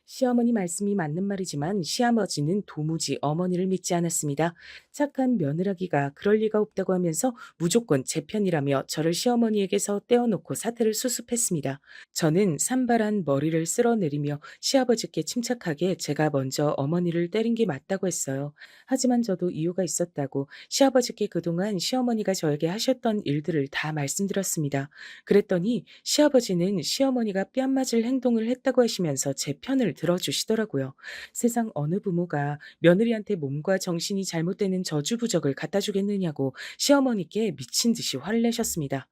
시어머니 말씀이 맞는 말이지만 시아버지는 도무지 어머니를 믿지 않았습니다. 착한 며느라기가 그럴 리가 없다고 하면서 무조건 제 편이라며 저를 시어머니에게서 떼어놓고 사태를 수습했습니다. 저는 산발한 머리를 쓸어내리며 시아버지께 침착하게 제가 먼저 어머니를 때린 게 맞다고 했어요. 하지만 저도 이유가 있었다고 시아버지께 그동안 시어머니가 저에게 하셨던 일들을 다 말씀드렸습니다. 그랬더니 시아버지는 시어머니가 뺨 맞을 행동을 했다고 하시면서 제 편을 들어주시더라고요. 세상 어느 부모가 며느리한테 몸과 정신이 잘못되는 저주부적을 갖다 주겠느냐고 시어머니께 미친 듯이 화를 내셨습니다.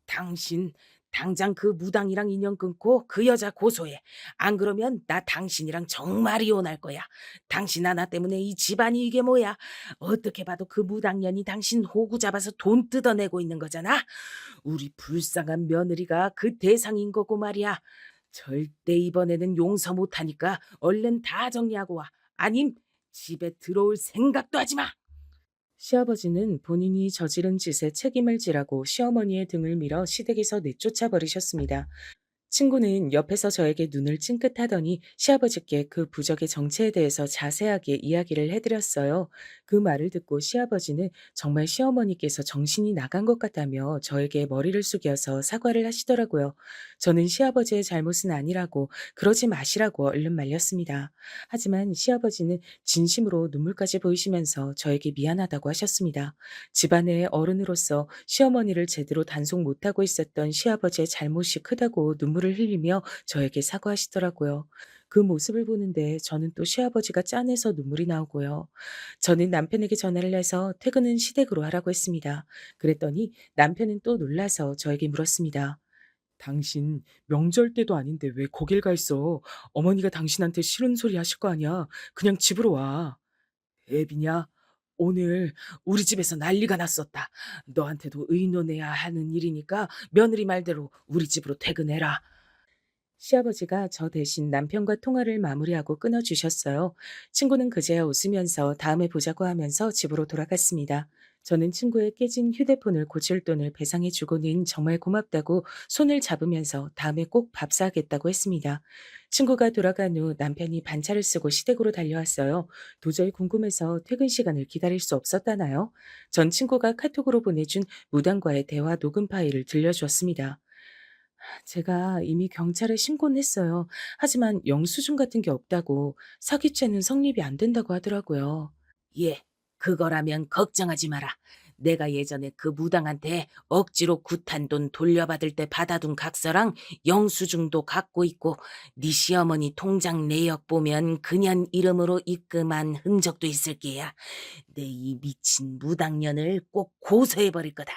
당신 당장 그 무당이랑 인연 끊고 그 여자 고소해. 안 그러면 나 당신이랑 정말 이혼할 거야. 당신 하나 때문에 이 집안이 이게 뭐야? 어떻게 봐도 그 무당년이 당신 호구 잡아서 돈 뜯어내고 있는 거잖아. 우리 불쌍한 며느리가 그 대상인 거고 말이야. 절대 이번에는 용서 못하니까 얼른 다 정리하고 와. 아님 집에 들어올 생각도 하지 마. 시아버지는 본인이 저지른 짓에 책임을 지라고 시어머니의 등을 밀어 시댁에서 내쫓아 버리셨습니다. 친구는 옆에서 저에게 눈을 찡긋하더니 시아버지께 그 부적의 정체에 대해서 자세하게 이야기를 해드렸어요. 그 말을 듣고 시아버지는 정말 시어머니께서 정신이 나간 것 같다며 저에게 머리를 숙여서 사과를 하시더라고요. 저는 시아버지의 잘못은 아니라고 그러지 마시라고 얼른 말렸습니다. 하지만 시아버지는 진심으로 눈물까지 보이시면서 저에게 미안하다고 하셨습니다. 집안의 어른으로서 시어머니를 제대로 단속 못하고 있었던 시아버지의 잘못이 크다고 눈물을 흘리며 저에게 사과하시더라고요. 그 모습을 보는데 저는 또 시아버지가 짠해서 눈물이 나오고요. 저는 남편에게 전화를 해서 퇴근은 시댁으로 하라고 했습니다. 그랬더니 남편은 또 놀라서 저에게 물었습니다. 당신 명절 때도 아닌데 왜 거길 가 있어? 어머니가 당신한테 싫은 소리 하실 거 아니야. 그냥 집으로 와. 애비냐? 오늘 우리 집에서 난리가 났었다. 너한테도 의논해야 하는 일이니까 며느리 말대로 우리 집으로 퇴근해라. 시아버지가 저 대신 남편과 통화를 마무리하고 끊어주셨어요. 친구는 그제야 웃으면서 다음에 보자고 하면서 집으로 돌아갔습니다. 저는 친구의 깨진 휴대폰을 고칠 돈을 배상해주고는 정말 고맙다고 손을 잡으면서 다음에 꼭 밥 사겠다고 했습니다. 친구가 돌아간 후 남편이 반차를 쓰고 시댁으로 달려왔어요. 도저히 궁금해서 퇴근 시간을 기다릴 수 없었다나요? 전 친구가 카톡으로 보내준 무당과의 대화 녹음 파일을 들려주었습니다. 제가 이미 경찰에 신고는 했어요. 하지만 영수증 같은 게 없다고 사기죄는 성립이 안 된다고 하더라고요. 예, 그거라면 걱정하지 마라. 내가 예전에 그 무당한테 억지로 굿한 돈 돌려받을 때 받아둔 각서랑 영수증도 갖고 있고 네 시어머니 통장 내역 보면 그년 이름으로 입금한 흔적도 있을 게야. 내 이 미친 무당년을 꼭 고소해버릴 거다.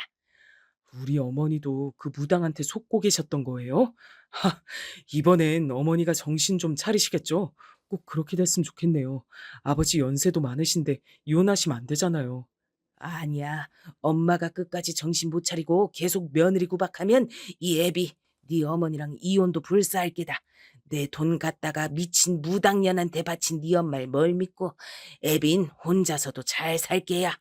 우리 어머니도 그 무당한테 속고 계셨던 거예요? 하, 이번엔 어머니가 정신 좀 차리시겠죠? 꼭 그렇게 됐으면 좋겠네요. 아버지 연세도 많으신데 이혼하시면 안 되잖아요. 아니야. 엄마가 끝까지 정신 못 차리고 계속 며느리 구박하면 이 애비 네 어머니랑 이혼도 불사할 게다. 내 돈 갖다가 미친 무당년한테 바친 네 엄마를 뭘 믿고 애빈 혼자서도 잘 살 게야.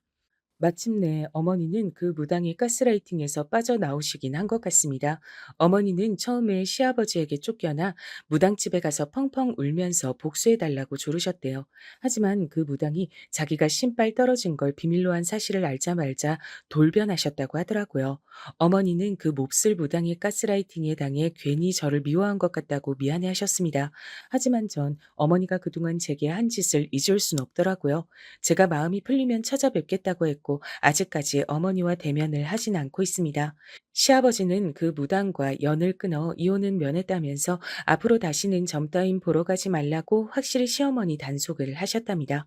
마침내 어머니는 그 무당의 가스라이팅에서 빠져나오시긴 한 것 같습니다. 어머니는 처음에 시아버지에게 쫓겨나 무당집에 가서 펑펑 울면서 복수해달라고 조르셨대요. 하지만 그 무당이 자기가 신발 떨어진 걸 비밀로 한 사실을 알자말자 돌변하셨다고 하더라고요. 어머니는 그 몹쓸 무당의 가스라이팅에 당해 괜히 저를 미워한 것 같다고 미안해하셨습니다. 하지만 전 어머니가 그동안 제게 한 짓을 잊을 순 없더라고요. 제가 마음이 풀리면 찾아뵙겠다고 했고 없다고 아직까지 어머니와 대면을 하진 않고 있습니다. 시아버지는 그 무당과 연을 끊어 이혼은 면했다면서 앞으로 다시는 점 따윈 보러 가지 말라고 확실히 시어머니 단속을 하셨답니다.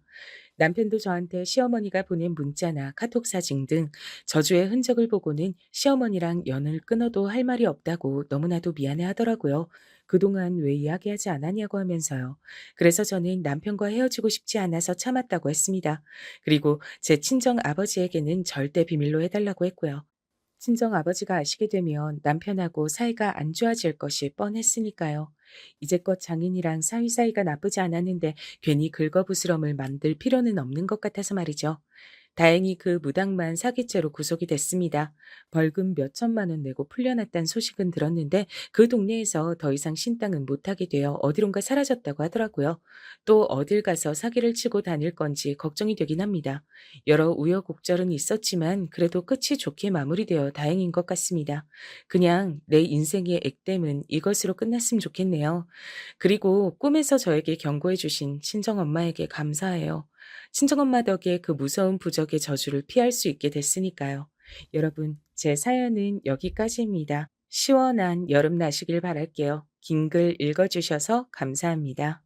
남편도 저한테 시어머니가 보낸 문자나 카톡 사진 등 저주의 흔적을 보고는 시어머니랑 연을 끊어도 할 말이 없다고 너무나도 미안해 하더라고요. 그동안 왜 이야기하지 않았냐고 하면서요. 그래서 저는 남편과 헤어지고 싶지 않아서 참았다고 했습니다. 그리고 제 친정 아버지에게는 절대 비밀로 해달라고 했고요. 친정 아버지가 아시게 되면 남편하고 사이가 안 좋아질 것이 뻔했으니까요. 이제껏 장인이랑 사이가 나쁘지 않았는데 괜히 긁어부스럼을 만들 필요는 없는 것 같아서 말이죠. 다행히 그 무당만 사기죄로 구속이 됐습니다. 벌금 몇 천만 원 내고 풀려났다는 소식은 들었는데 그 동네에서 더 이상 신당은 못하게 되어 어디론가 사라졌다고 하더라고요. 또 어딜 가서 사기를 치고 다닐 건지 걱정이 되긴 합니다. 여러 우여곡절은 있었지만 그래도 끝이 좋게 마무리되어 다행인 것 같습니다. 그냥 내 인생의 액땜은 이것으로 끝났으면 좋겠네요. 그리고 꿈에서 저에게 경고해 주신 친정엄마에게 감사해요. 친정엄마 덕에 그 무서운 부적의 저주를 피할 수 있게 됐으니까요. 여러분, 제 사연은 여기까지입니다. 시원한 여름 나시길 바랄게요. 긴 글 읽어주셔서 감사합니다.